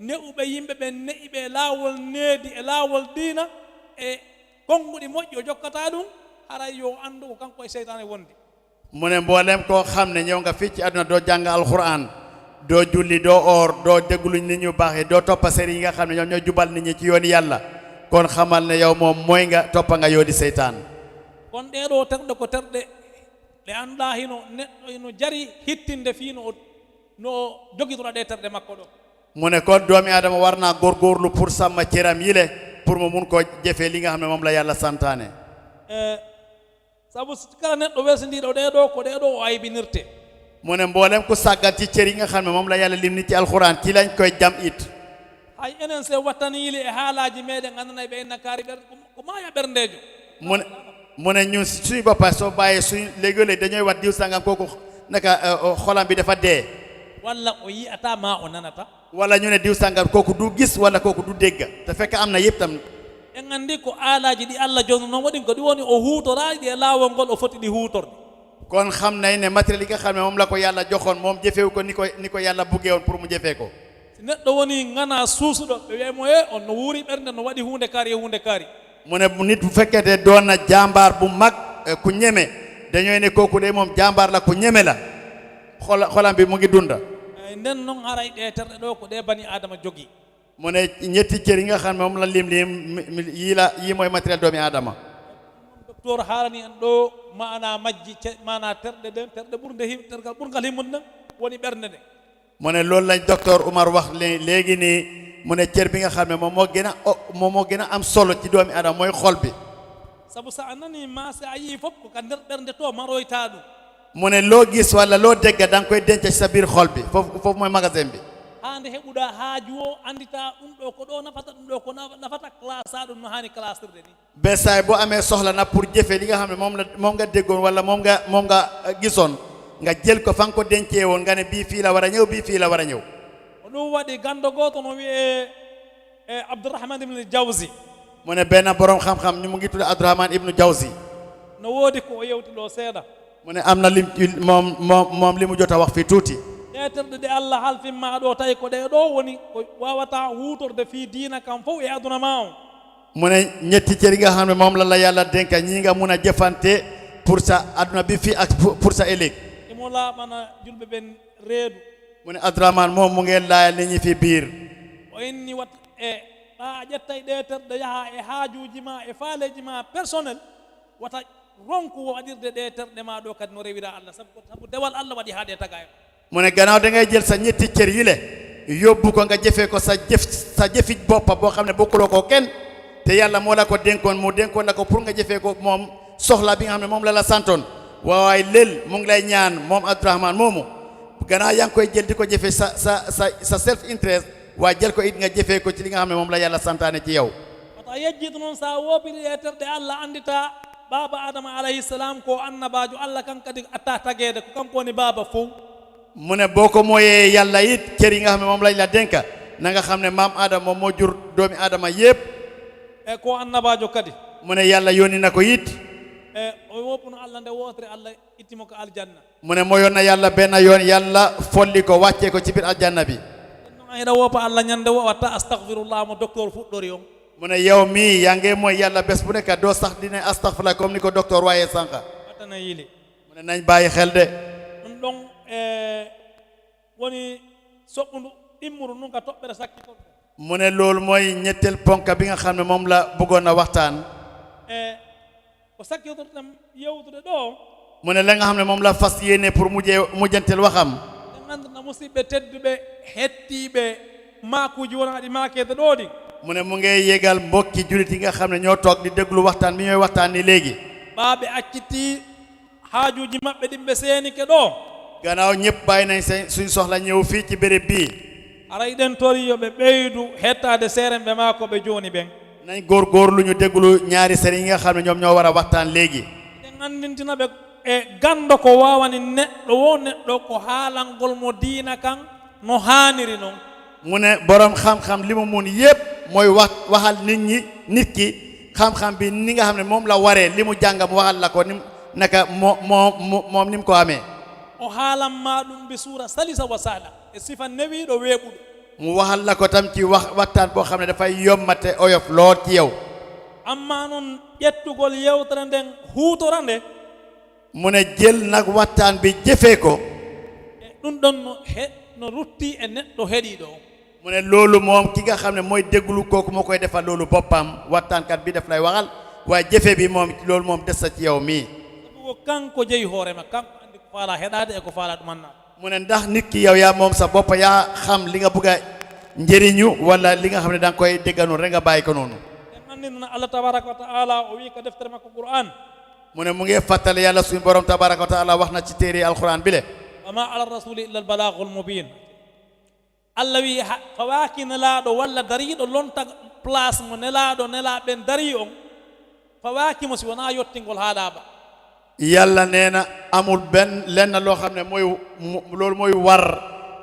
ne'uɓe yimɓe ɓe ne'iɓe laawol needi e laawol diina e konguɗi moƴƴi o jokkata ɗum haray yo anndu ko kanko e seytane wondi mu ne mboolem koo xam ne ñëw nga fii ci àdduna doo jàng alquran doo julli doo oor doo déglu nit ñu baax yi doo toppa sëriñ yi nga xam ne ñoom ñoo jubal nit ñi ci yooni yàlla kon xamal ne yow moom mooy nga toppa nga yoodi seytaan kon ɗeɗo terɗe ko terɗe ɗe annduɗa hino neɗɗo ino jari hittinde fii no jogitoɗa ɗe terɗe makko ɗo mu ne kon doomi aadama war naa góorgóorlu pour sàmma cëram yile pour mu mun koo jëfee li nga xam ne moom la yàlla santaane sabu kala neɗɗo weesindiɗo ɗeɗo ko ɗeɗo o aybinirte mu ne mboolem ku sàggan ci cër yi nga xam ne moom la yàlla lim ni ci alxuraan ci lañ koy jam it hay enen se wattaniili e haalaji meɗen andanayi ɓe enna kaari ɓerde ko maya ɓerndejo mu ne ñun suñu boppa soo bàyyee suñu léegi-léegi dañooy wat diw sàngam kooku naka xolam bi dafa dee walla o yiyata ma o nanata wala ñu ne diw sàngam kooku du gis wala kooku du dégg te fekk am na yëpp tam en andi ko aalaji ɗi Allah joni noon waɗi ko ɗi woni o huutoraji ɗi e laawol ngol o foti ɗi huutorde kon xam nañ ne matériel yi nga xam ne moom la ko yàlla joxoon moom jëfewu ko ni ko yàlla buggee woon pour mu jëfee ko si neɗɗo woni ngana suusuɗo ɓe wiyemo e on no wuuri ɓernde no waɗi hunde kaari e hunde kaari mu ne nit bu fekkete doon na jàmbaar bu mag ku ñeme dañooy ne kooku de moom jàmbaar la ku ñeme la xolam bi mu ngi dunda nden noon haray ɗe terɗe ɗo ko ɗe bani adama jogii mu ne ñetti cër yi nga xam ne moom la lim yii mooy matériel doomi aadama docteur haalani en ɗo mana majji mana terɗe ɗen terɗe tergal ɓurgal himmude nden woni ɓernde nde mu ne loolu lañ docteur Oumar wax léegi nii mu ne cër bi nga xam ne moom moo gën a am solo ci doomi aadama mooy xol bi sabu sa a nani ma si a yii fof ko ka nder ɓernde to maroyta ɗum mu ne loo gis walla loo dégg da nga koy denc ci sa biir xol bi foofu mooy magasin bi hande heɓuɗa haaju o andita ɗum ɗo ko ɗo nafata ɗum ɗo ko nafata classe a ɗum no hani classirde ni besaay boo amee soxla na pour jëfee li nga xam ne moom nga déggoon walla moom nga gisoon nga jël ko fa nga ko dencee woon nga ne bii fii la war a ñëw bii fii la war a ñëw ko ɗum waɗi gando gooto no wiye Abdourahman ibnu Jawzi mu ne benn borom xam-xam ni mu ngi tudd Abdourahman ibnu Jawzi no woodi ko o yewti ɗo seeɗa mu ne am na lim moom li mu jot a wax fii tuuti ɗe terɗe ɗe Allah halfinma ɗo tawi ko ɗe ɗo woni ko wawata huutorde fii diina kam fof e aduna ma o mu ne ñetti cër yi nga xam ne moom la yàlla dénka ñii nga mun a jëfante pour sa aduna bi fii ak pour sa ëllëg imo laaɓana julɓe ɓen reedu mu ne Abdourahman moom mu ngeen laayal nit ñi fi biir o inni wat e ɓa ƴettay ɗe terɗe yaha e haajuji ma e faaleji ma personnel wata ronku waɗirde ɗe terɗe ma ɗo kadi no rewira Allah sabu dewal Allah waɗi haa ɗe taga en mu ne gannaaw da ngay jël sa ñetti cër yi le yóbbu ko nga jëfee ko sa jëfi boppa boo xam ne bokkuloo ko kenn te yàlla moo la ko dénkoon mu dénkoon la ko pour nga jëfee ko moom soxla bi nga xam ne moom la la santoon waaye lël mu ngi lay ñaan moom Abdourahmane moomu gannaaw yaa ngi koy jël di ko jëfee sa self interest waaye jël ko it nga jëfee ko ci li nga xam ne moom la yàlla santaane ci yow wata yejjitu noon sa woopiri e terɗe Allah andita baba adama alayhi salam ko annabajo Allah kan kadi atta tageede ko kanko woni baba fof mu ne boo ko mooyee yàlla it cër yi nga xam ne moom lañ la dénka na nga xam ne maam Adama moom moo jur doomi Adama yépp e ko annabajo kadi mu ne yàlla yónni na ko it e o woppuno Allah nde wootere Allah ittimo ko aljanna mu ne mooyoon na yàlla benn yoon yàlla folli ko wàccee ko ci biir aljanna bi ɗum noon hiɗa woppa Allah ñande wo watta astahfirullah mo docteur fuɗɗori on mu ne yow mii yaa ngi mooy yàlla bés bu nekk doo sax dine astahfirullah comme ni ko docteur waaye sànqa wattana yili mu ne nañ bàyyi xel de ɗum ɗon woni soɓɓundu immuru nun ka toɓɓere sakkitorɗe mu ne loolu mooy ñetteel ponka bi nga xam ne moom la bëggoon a waxtaan ko sakkitorɗem yewtude ɗo mu ne la nga xam ne moom la fas yéene pour mujjanteel waxam ɗe ngannduɗa musidɓe tedduɓe hettiɓe maakuji wonaɗi maakede ɗo ɗi mu ne mu ngi yégal mbokki julit yi nga xam ne ñoo toog di déglu waxtaan bi ñooy waxtaan ni léegi ɓaaɓe acciti haajuji maɓɓe ɗimɓe seenike ɗo gannaaw ñëpp bàyyi nañ seen suñ soxla ñëw fii ci béréb bii aray ɗen tori yo ɓe ɓeydu hettade seeren ɓe maa ko ɓe jooni ɓen nañ góorgóorlu ñu déglu ñaari sëriñ yi nga xam ne ñoom ñoo war a waxtaan léegi ɗen anndintina ɓe e gando ko waawani neɗɗo wo neɗɗo ko haalangol mo diina kan no haaniri noon mu ne borom xam-xam li mu mun yépp mooy waxal nit ki xam-xam bi ni nga xam ne moom la waree li mu jàng mu waxal la ko ni naka moom ni mu ko amee o haalanma ɗum ɓe suura salisa wa sala e sifa newiɗo weeɓuɗo mu waxal la ko tam ci waxtaan boo xam ne dafay yommate oyof lool ci yow amma noon ƴettugol yewtere nden huutora nde mu ne jël nag waxtaan bi jëfee ko e ɗum ɗon no rutti e neɗɗo heɗiɗo o mu ne loolu moom ki nga xam ne mooy déglu kooku moo koy defal loolu boppam waxtaankat bi daf lay waxal waaye jëfe bi moom loolu moom des sa ci yow mii sabu ko kanko jeyi hoorema kanko andi ko faala heɗade e ko faala ɗumanna mu ne ndax nit ki yow yaa moom sa bopp yaa xam li nga bëgg a njëriñu wala li nga xam ne da nga koy dégganoon rek nga bàyyi ko noonu en andinana Allah tabaraka wa taala o wi ko deftere makko Qur'an mu ne mu ngi fàttali yàlla suñu borom tabaraka wa taala wax na ci téere alquran bi le wa ma ala rasuli illa al balagul mubin Allah wi fawaaki nelaaɗo walla dariiɗo lonta place mo nelaaɗo nelaaɓen darii on fawaaki mo si wonaa yottingol haaɗaaba yàlla nee na amul benn lenn loo xam ne mooy loolu mooy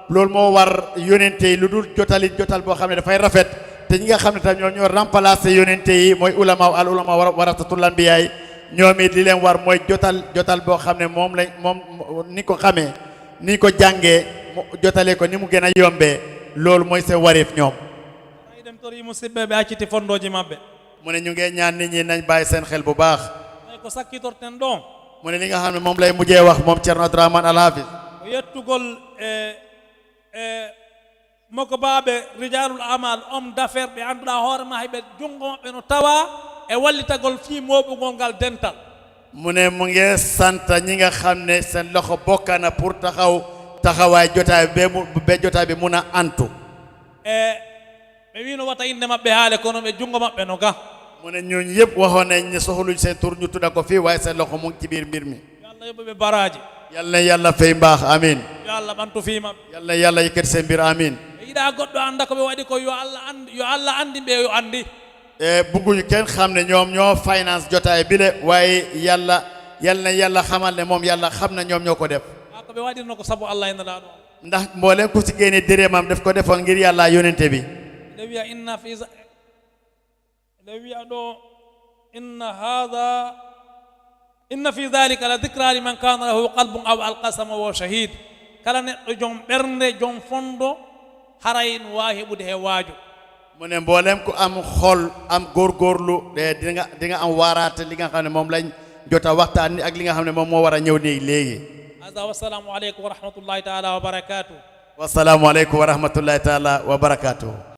loolu moo war yonente yi lu dul jotal boo xam ne dafay rafet te ñi nga xam ne tam ñoo remplacer yonente yi mooy ulama al ulama warasatul anbiya yi ñoom it li leen war mooy jotal boo xam ne moom ni ko xamee ni ko jàngee jotalee ko ni mu gën a yombee loolu mooy seen wareef ñoom ay dem tori musidɓe ɓe acciti fondooji maɓɓe mu ne ñu ngee ñaan nit ñi nañ bàyyi seen xel bu baax ay ko sakkitorten ɗon mu ne li nga xam ne moom lay mujjee wax moom Ceerno Abdourahmane Al Hafiz o yettugol moko baaɓe rijalul amal homme d'affaire ɓe annduɗa hoore ma heɓe junngo maɓɓe no tawa e wallitagol fii mooɓugol ngal dental mu ne mu ngi sant ñi nga xam ne seen loxo bokka na pour taxawaay jotaay be jotaay bi mun a antu ɓe wino wata inde maɓɓe haale kono ɓe junngo maɓɓe no ga mu ne ñooñ yëpp waxoon nañ ne soxluñ seen tur ñu tudda ko fii waaye seen loxo mu ngi ci biir mbir mi yo Allah yoɓɓeɓe baraji yal na yàlla fay mbaax amin yo Allah ɓantu fii maɓɓe yal na yàlla yëkkati seen mbir amin ɓe yiɗa goɗɗo annda ko ɓe waɗi ko yo Allah andi ɓe yo andi bugguñu kenn xam ne ñoom ñoo finance jotaay bi le waaye yal na yàlla xamal ne moom yàlla xam na ñoom ñoo ko def ko ɓe waɗirno ko sabu Allah ena ɗaɗo ndax mbooleen ku si génne dérémam def ko defoon ngir yàlla yonente bi nde wiya nde wiya ɗo inna fi dhalika la dicra liman kana lahu qalbun aw alqasama wa shahid kala neɗɗo joom ɓernde joom fondo haray no wawi heɓude he waajo mu ne mboolem ku am xol am góorgóorlu di nga am waaraate li nga xam ne moom lañ jota waxtaan ni ak li nga xam ne moom moo war a ñëw nii léegi hada wasalaamu aleykum wa rahmatullahi taala wa barakatuh wasalaamu aleykum wa rahmatullahi taala wa barakatuh